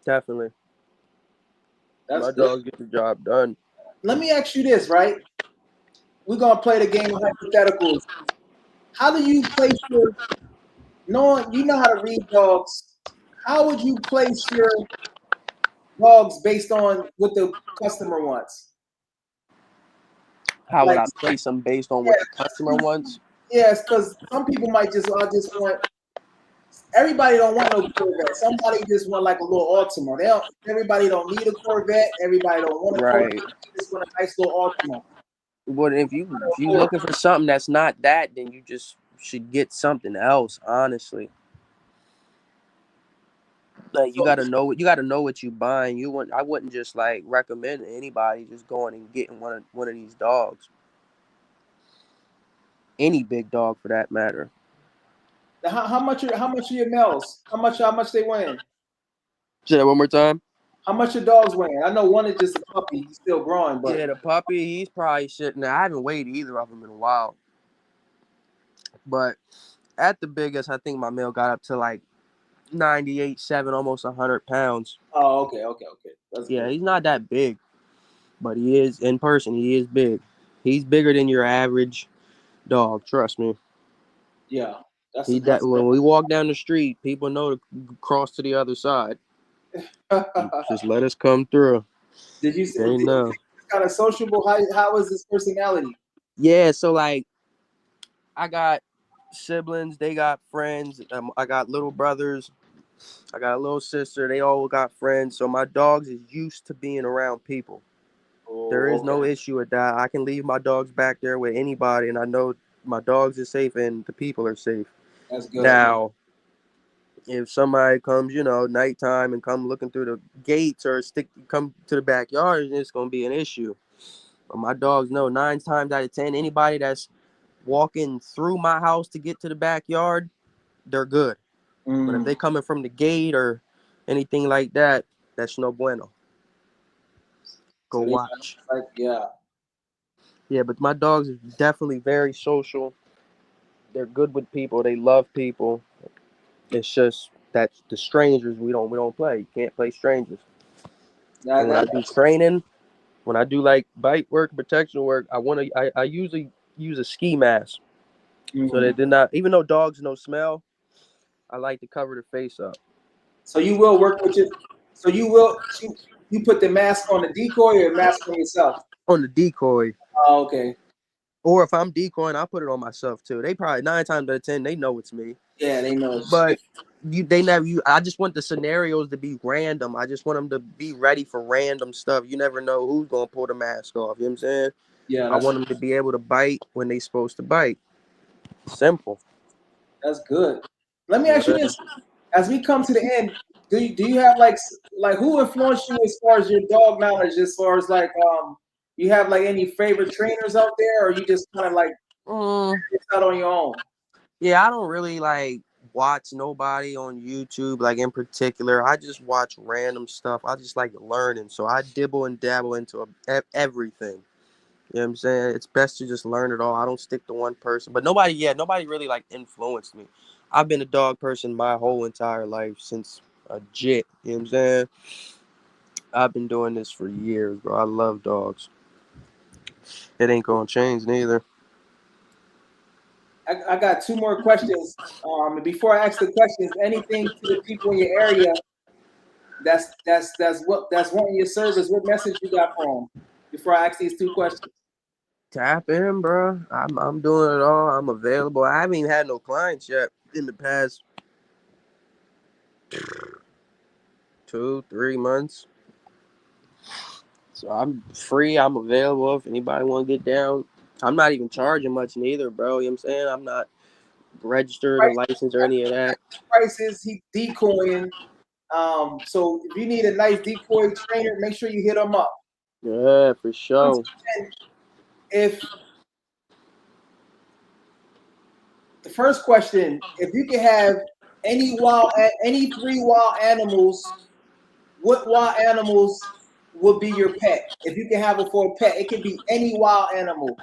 definitely. That's My good. dogs get the job done. Let me ask you this, right? We're gonna play the game of hypotheticals. How do you place your knowing you know how to read dogs? How would you place your dogs based on what the customer wants? How would Like, I place them based on yeah, what the customer wants? yes, because some people might I just want. Everybody don't want no Corvette. Somebody just want like a little Altima. They don't. Everybody don't need a Corvette. Everybody don't want a Corvette. Right. They just want a nice little Altima. But if you looking for something that's not that, then you just should get something else. Honestly, like So, you gotta know what you buying. I wouldn't just like recommend anybody just going and getting one of these dogs. Any big dog for that matter. how much are your males? How much they weighing? Say that one more time. How much your dogs weighing? I know one is just a puppy. He's still growing, but Yeah, the puppy, he's probably sitting there. I haven't weighed either of them in a while. But at the biggest, I think my male got up to like 98, 7, almost 100 pounds. oh, okay. That's Yeah, good. he's not that big, but he is in person. He is big. He's bigger than your average dog. Trust me. Yeah, That that's when we walk down the street, people know to cross to the other side. good. Just let us come through. Did you say They know. kind of sociable? How is his personality? Yeah, so like I got siblings, they got friends. I got little brothers, I got a little sister. They all got friends. So my dogs is used to being around people. There Oh, is okay. no issue with that. I can leave my dogs back there with anybody, and I know my dogs are safe and the people are safe. That's good. Now, if somebody comes, nighttime and come looking through the gates or come to the backyard, it's gonna be an issue. But my dogs know 9 times out of 10, anybody that's walking through my house to get to the backyard, they're good. But if Mm. they coming from the gate or anything like that, that's no bueno. Go So they watch. like, yeah, Yeah, but my dogs are definitely very social. They're good with people. They love people. It's just that the strangers we don't play. You can't play strangers. And when I that do training, when I do like bite work, protection work, I usually use a ski mask so they mm. did not. Even though dogs no smell, I like to cover the face up So you will work with your. So you put the mask on the decoy or mask on yourself. on the decoy. Oh, okay. Or if I'm decoying, I put it on myself too. They probably 9 times out of 10 they know it's me. Yeah, they know. But they never. I just want the scenarios to be random. I just want them to be ready for random stuff. You never know who's gonna pull the mask off. You know what I'm saying? Yeah, I want them to be able to bite when they supposed to bite. Simple. that's good. Let me ask you Yeah. this: as we come to the end, do you have like who influenced you as far as your dog knowledge? As far as like you have like any favorite trainers out there, or you just kind of like Mm, it's out on your own? yeah, I don't really like watch nobody on YouTube like in particular. I just watch random stuff. I just like learning, so I dibble and dabble into everything. You know what I'm saying? It's best to just learn it all. I don't stick to one person. But nobody really like influenced me. I've been a dog person my whole entire life since a jit. You know what I'm saying? I've been doing this for years, bro. I love dogs. It ain't gonna change neither. I got two more questions. And before I ask the questions, anything to the people in your area that's wanting your service. What message you got for them? Before I ask these two questions. Tap in, bro. I'm doing it all. I'm available. I haven't even had no clients yet in the past 2, 3 months. So I'm free. I'm available. If anybody want to get down, I'm not even charging much neither, bro. You know what I'm saying? I'm not registered or licensed or any of that. Prices, he decoying. So if you need a nice decoy trainer, make sure you hit him up. Yeah, for Once sure. again, if the first question, if you could have any three wild animals, what wild animals would be your pet? If you can have it for a pet, it could be any wild animal,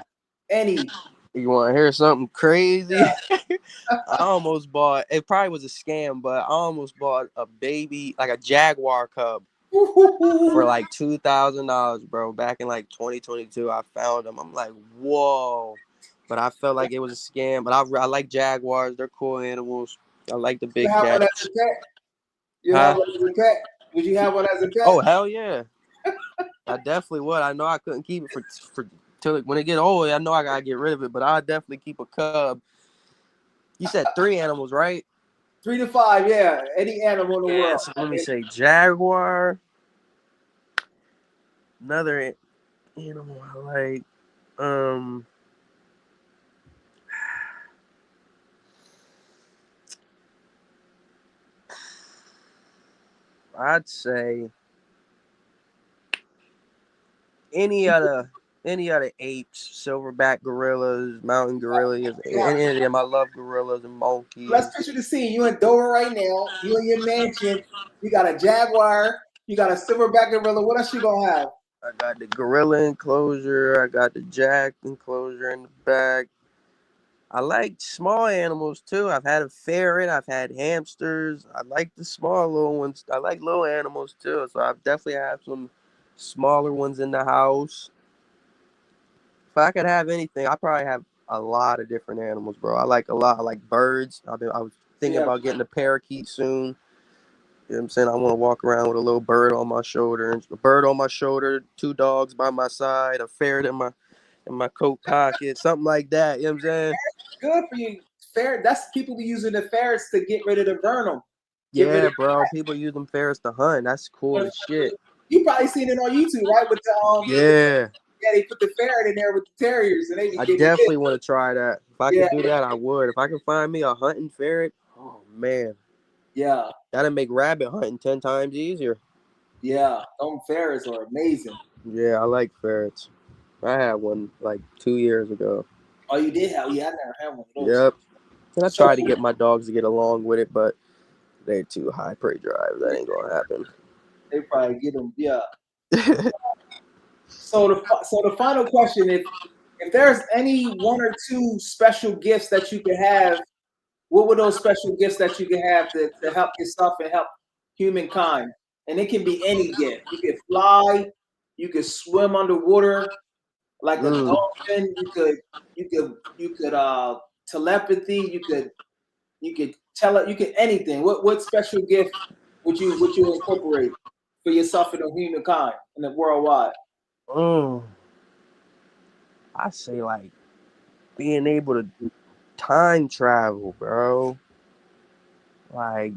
any. You want to hear something crazy? I almost bought. It probably was a scam, but I almost bought a baby, like a jaguar cub, for like $2,000, bro. Back in like 2022, I found them. I'm like, whoa. But I felt like it was a scam. But I like jaguars. They're cool animals. I like the You big have one as cats. a pet? You have Huh? one as a pet? Would you have one as a pet? Oh hell yeah! I definitely would. I know I couldn't keep it for till when it get old. I know I gotta get rid of it, but I definitely keep a cub. You said 3 animals, right? 3 to 5, yeah. Any animal in the Yeah. world. So let me say jaguar. Another animal I like. Um, I'd say any other any other apes, silverback gorillas, mountain gorillas, Yeah. any of them. I love gorillas and Let's monkeys. picture the scene. You in Dover right now. You in your mansion. You got a jaguar. You got a silverback gorilla. What else you gonna have? I got the gorilla enclosure. I got the jack enclosure in the back. I like small animals too. I've had a ferret. I've had hamsters. I like the small little ones. I like little animals too. So I definitely have some smaller ones in the house. If I could have anything, I probably have a lot of different animals, bro. I like a lot. I like birds. I was So thinking you have about getting a parakeet soon. You know what I'm saying? I want to walk around with a little bird on my shoulder, a bird on my shoulder, 2 dogs by my side, a ferret in my coat pocket, something like that. You know what I'm saying? Good for you. Ferret. That's people be using the ferrets to get rid of the venom. Get rid Yeah, of. bro. People use them ferrets to hunt. That's cool as shit. You probably seen it on YouTube, right? With the Yeah, yeah, they put the ferret in there with the terriers, and they be I getting it. definitely want to try that. If I Yeah, could do that, I would. If I could find me a hunting ferret, oh man, yeah, that'd make rabbit hunting 10 times easier. yeah. Them ferrets are amazing. Yeah, I like ferrets. I had one like 2 years ago. Oh, you did have? Yeah, I never had one of those. Yep. And I So tried to get my dogs to get along with it, but they're too high prey drive. That ain't gonna happen. they probably get them. Yeah. So the final question: if there's any one or two special gifts that you could have, what would those special gifts that you could have to help yourself and help humankind? And it can be any gift. You could fly. You could swim underwater like a Mm. dolphin. You could telepathy. You could tell it. You could anything. What special gift would you incorporate for yourself and the humankind and the worldwide? Mm. I say like being able to time travel, bro. Like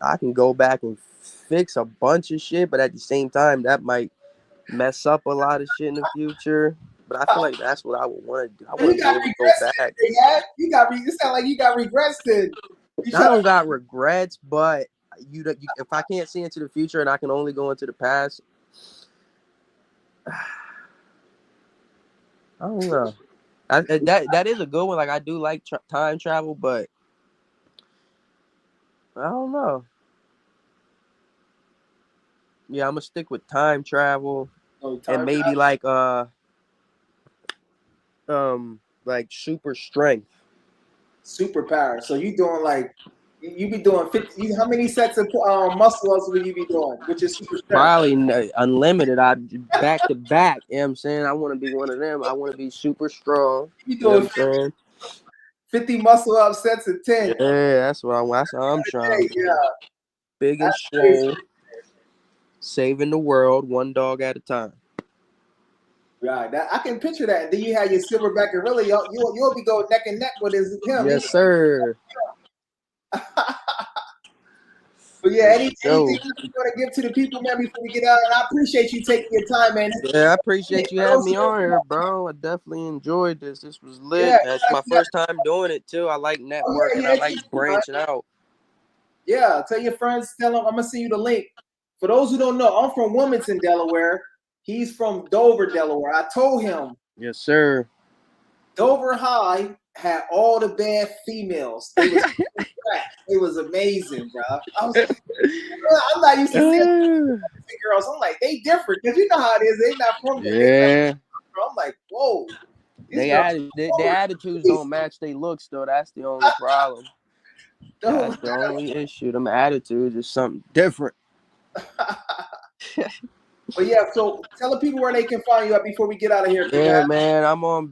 I can go back and fix a bunch of shit, but at the same time, that might mess up a lot of shit in the future. But I feel like that's what I would want to do. I You want to be got able to go regrets, back. yeah. It sound like you got regrets. Then you I try. don't got regrets, but if I can't see into the future and I can only go into the past, I don't know. That is a good one. Like I do like time travel, but I don't know. Yeah, I'm gonna stick with time travel and Time maybe travel, like super strength. superpower. So you doing like you be doing 50. How many sets of muscle ups will you be doing with your super strength? Probably unlimited. I back to back. You know what I'm saying? I want to be one of them. I want to be super strong. You be You know what doing I'm saying? 50 muscle up sets of 10. Yeah, that's what I want. That's how I'm trying Hey, to be. yeah, Big and that's crazy. swole, saving the world one dog at a time. Right, I can picture that. And then you have your silverback gorilla. You'll be going neck and neck with him. Yes, sir. But yeah, For anything sure. else you want to give to the people, man, before we get out? And I appreciate you taking your time, man. Yeah, I appreciate you For having those me who don't on know, here, bro. I definitely enjoyed this. This was yeah, lit. That's my first time doing it too. I like oh networking. yeah, I yeah, like branching out. yeah. Tell your friends. Tell them I'm gonna send you the link. For those who don't know, I'm from Wilmington, Delaware. He's from Dover, Delaware. I told him Yes, sir. Dover High had all the bad females. They was crack. It was amazing, bro. I'm not used to seeing girls. I'm like, they different because you know how it is. They not from there. They Yeah. from, I'm like, whoa, these They girls. added their attitudes don't match their looks though. That's the only problem. That's Dover. the only issue. Them attitudes is something different. But yeah, so tell the people where they can find you at before we get out of here, Big Yeah, Haav. man. I'm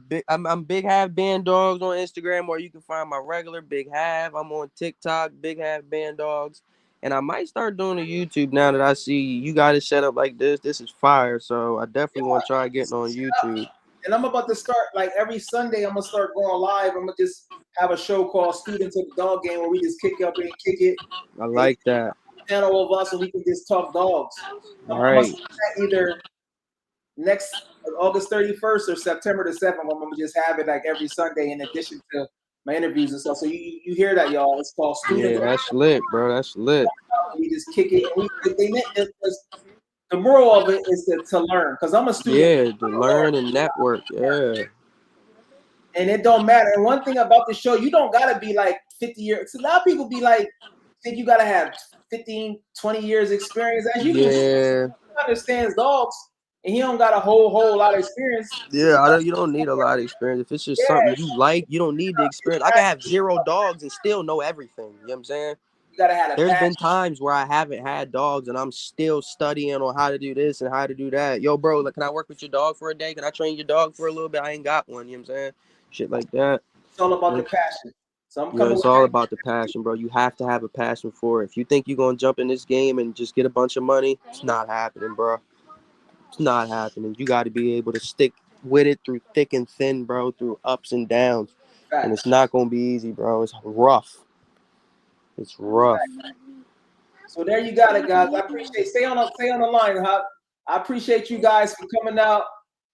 Big Haav Bandogs on Instagram, or you can find my regular Big Haav. I'm on TikTok, Big Haav Bandogs. And I might start doing a YouTube now that I see you got it set up like this. This is fire. So I definitely want to try getting on YouTube. And I'm about to start like every Sunday. I'm gonna start going live. I'm gonna just have a show called Students of the Dog Game where we just kick up and kick it. I like that. Panel of us and we can just talk dogs. I'm gonna Right. start that either next August 31st or September the 7th. I'm gonna just have it like every Sunday in addition to my interviews and stuff. So you hear that, y'all? It's called Students. Yeah, that's lit, bro. That's lit. We just kick it. The moral of it is to learn because I'm a student. Yeah, to learn and network. Yeah. And it don't matter. And one thing about the show, you don't gotta be like 50 years. A lot of people be like, think you gotta have 15, 20 years experience. As you can see, Yeah. he understands dogs and he don't got a whole lot of experience. Yeah, you don't need a lot of experience. If it's just something you like, you don't need the experience. I can have 0 dogs and still know everything. You know what I'm saying? You gotta have a There's passion. been times where I haven't had dogs and I'm still studying on how to do this and how to do that. Yo, bro, like, can I work with your dog for a day? Can I train your dog for a little bit? I ain't got one. You know what I'm saying? Shit like that. It's all about the passion. So I'm You know, coming it's with all about the passion, bro. You have to have a passion for it. If you think you're gonna jump in this game and just get a bunch of money, it's not happening, bro. It's not happening. You got to be able to stick with it through thick and thin, bro, through ups and downs. And it's facts. not gonna be easy, bro. It's rough. It's rough. So there you got it, guys. I appreciate stay on the line, huh? I appreciate you guys for coming out.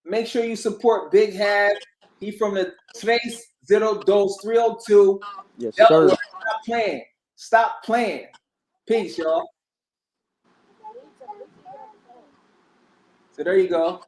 Make sure you support Big Haav. He from the 302 Yes, Delaware. sir. Stop playing. Stop playing. Peace, y'all. So there you go.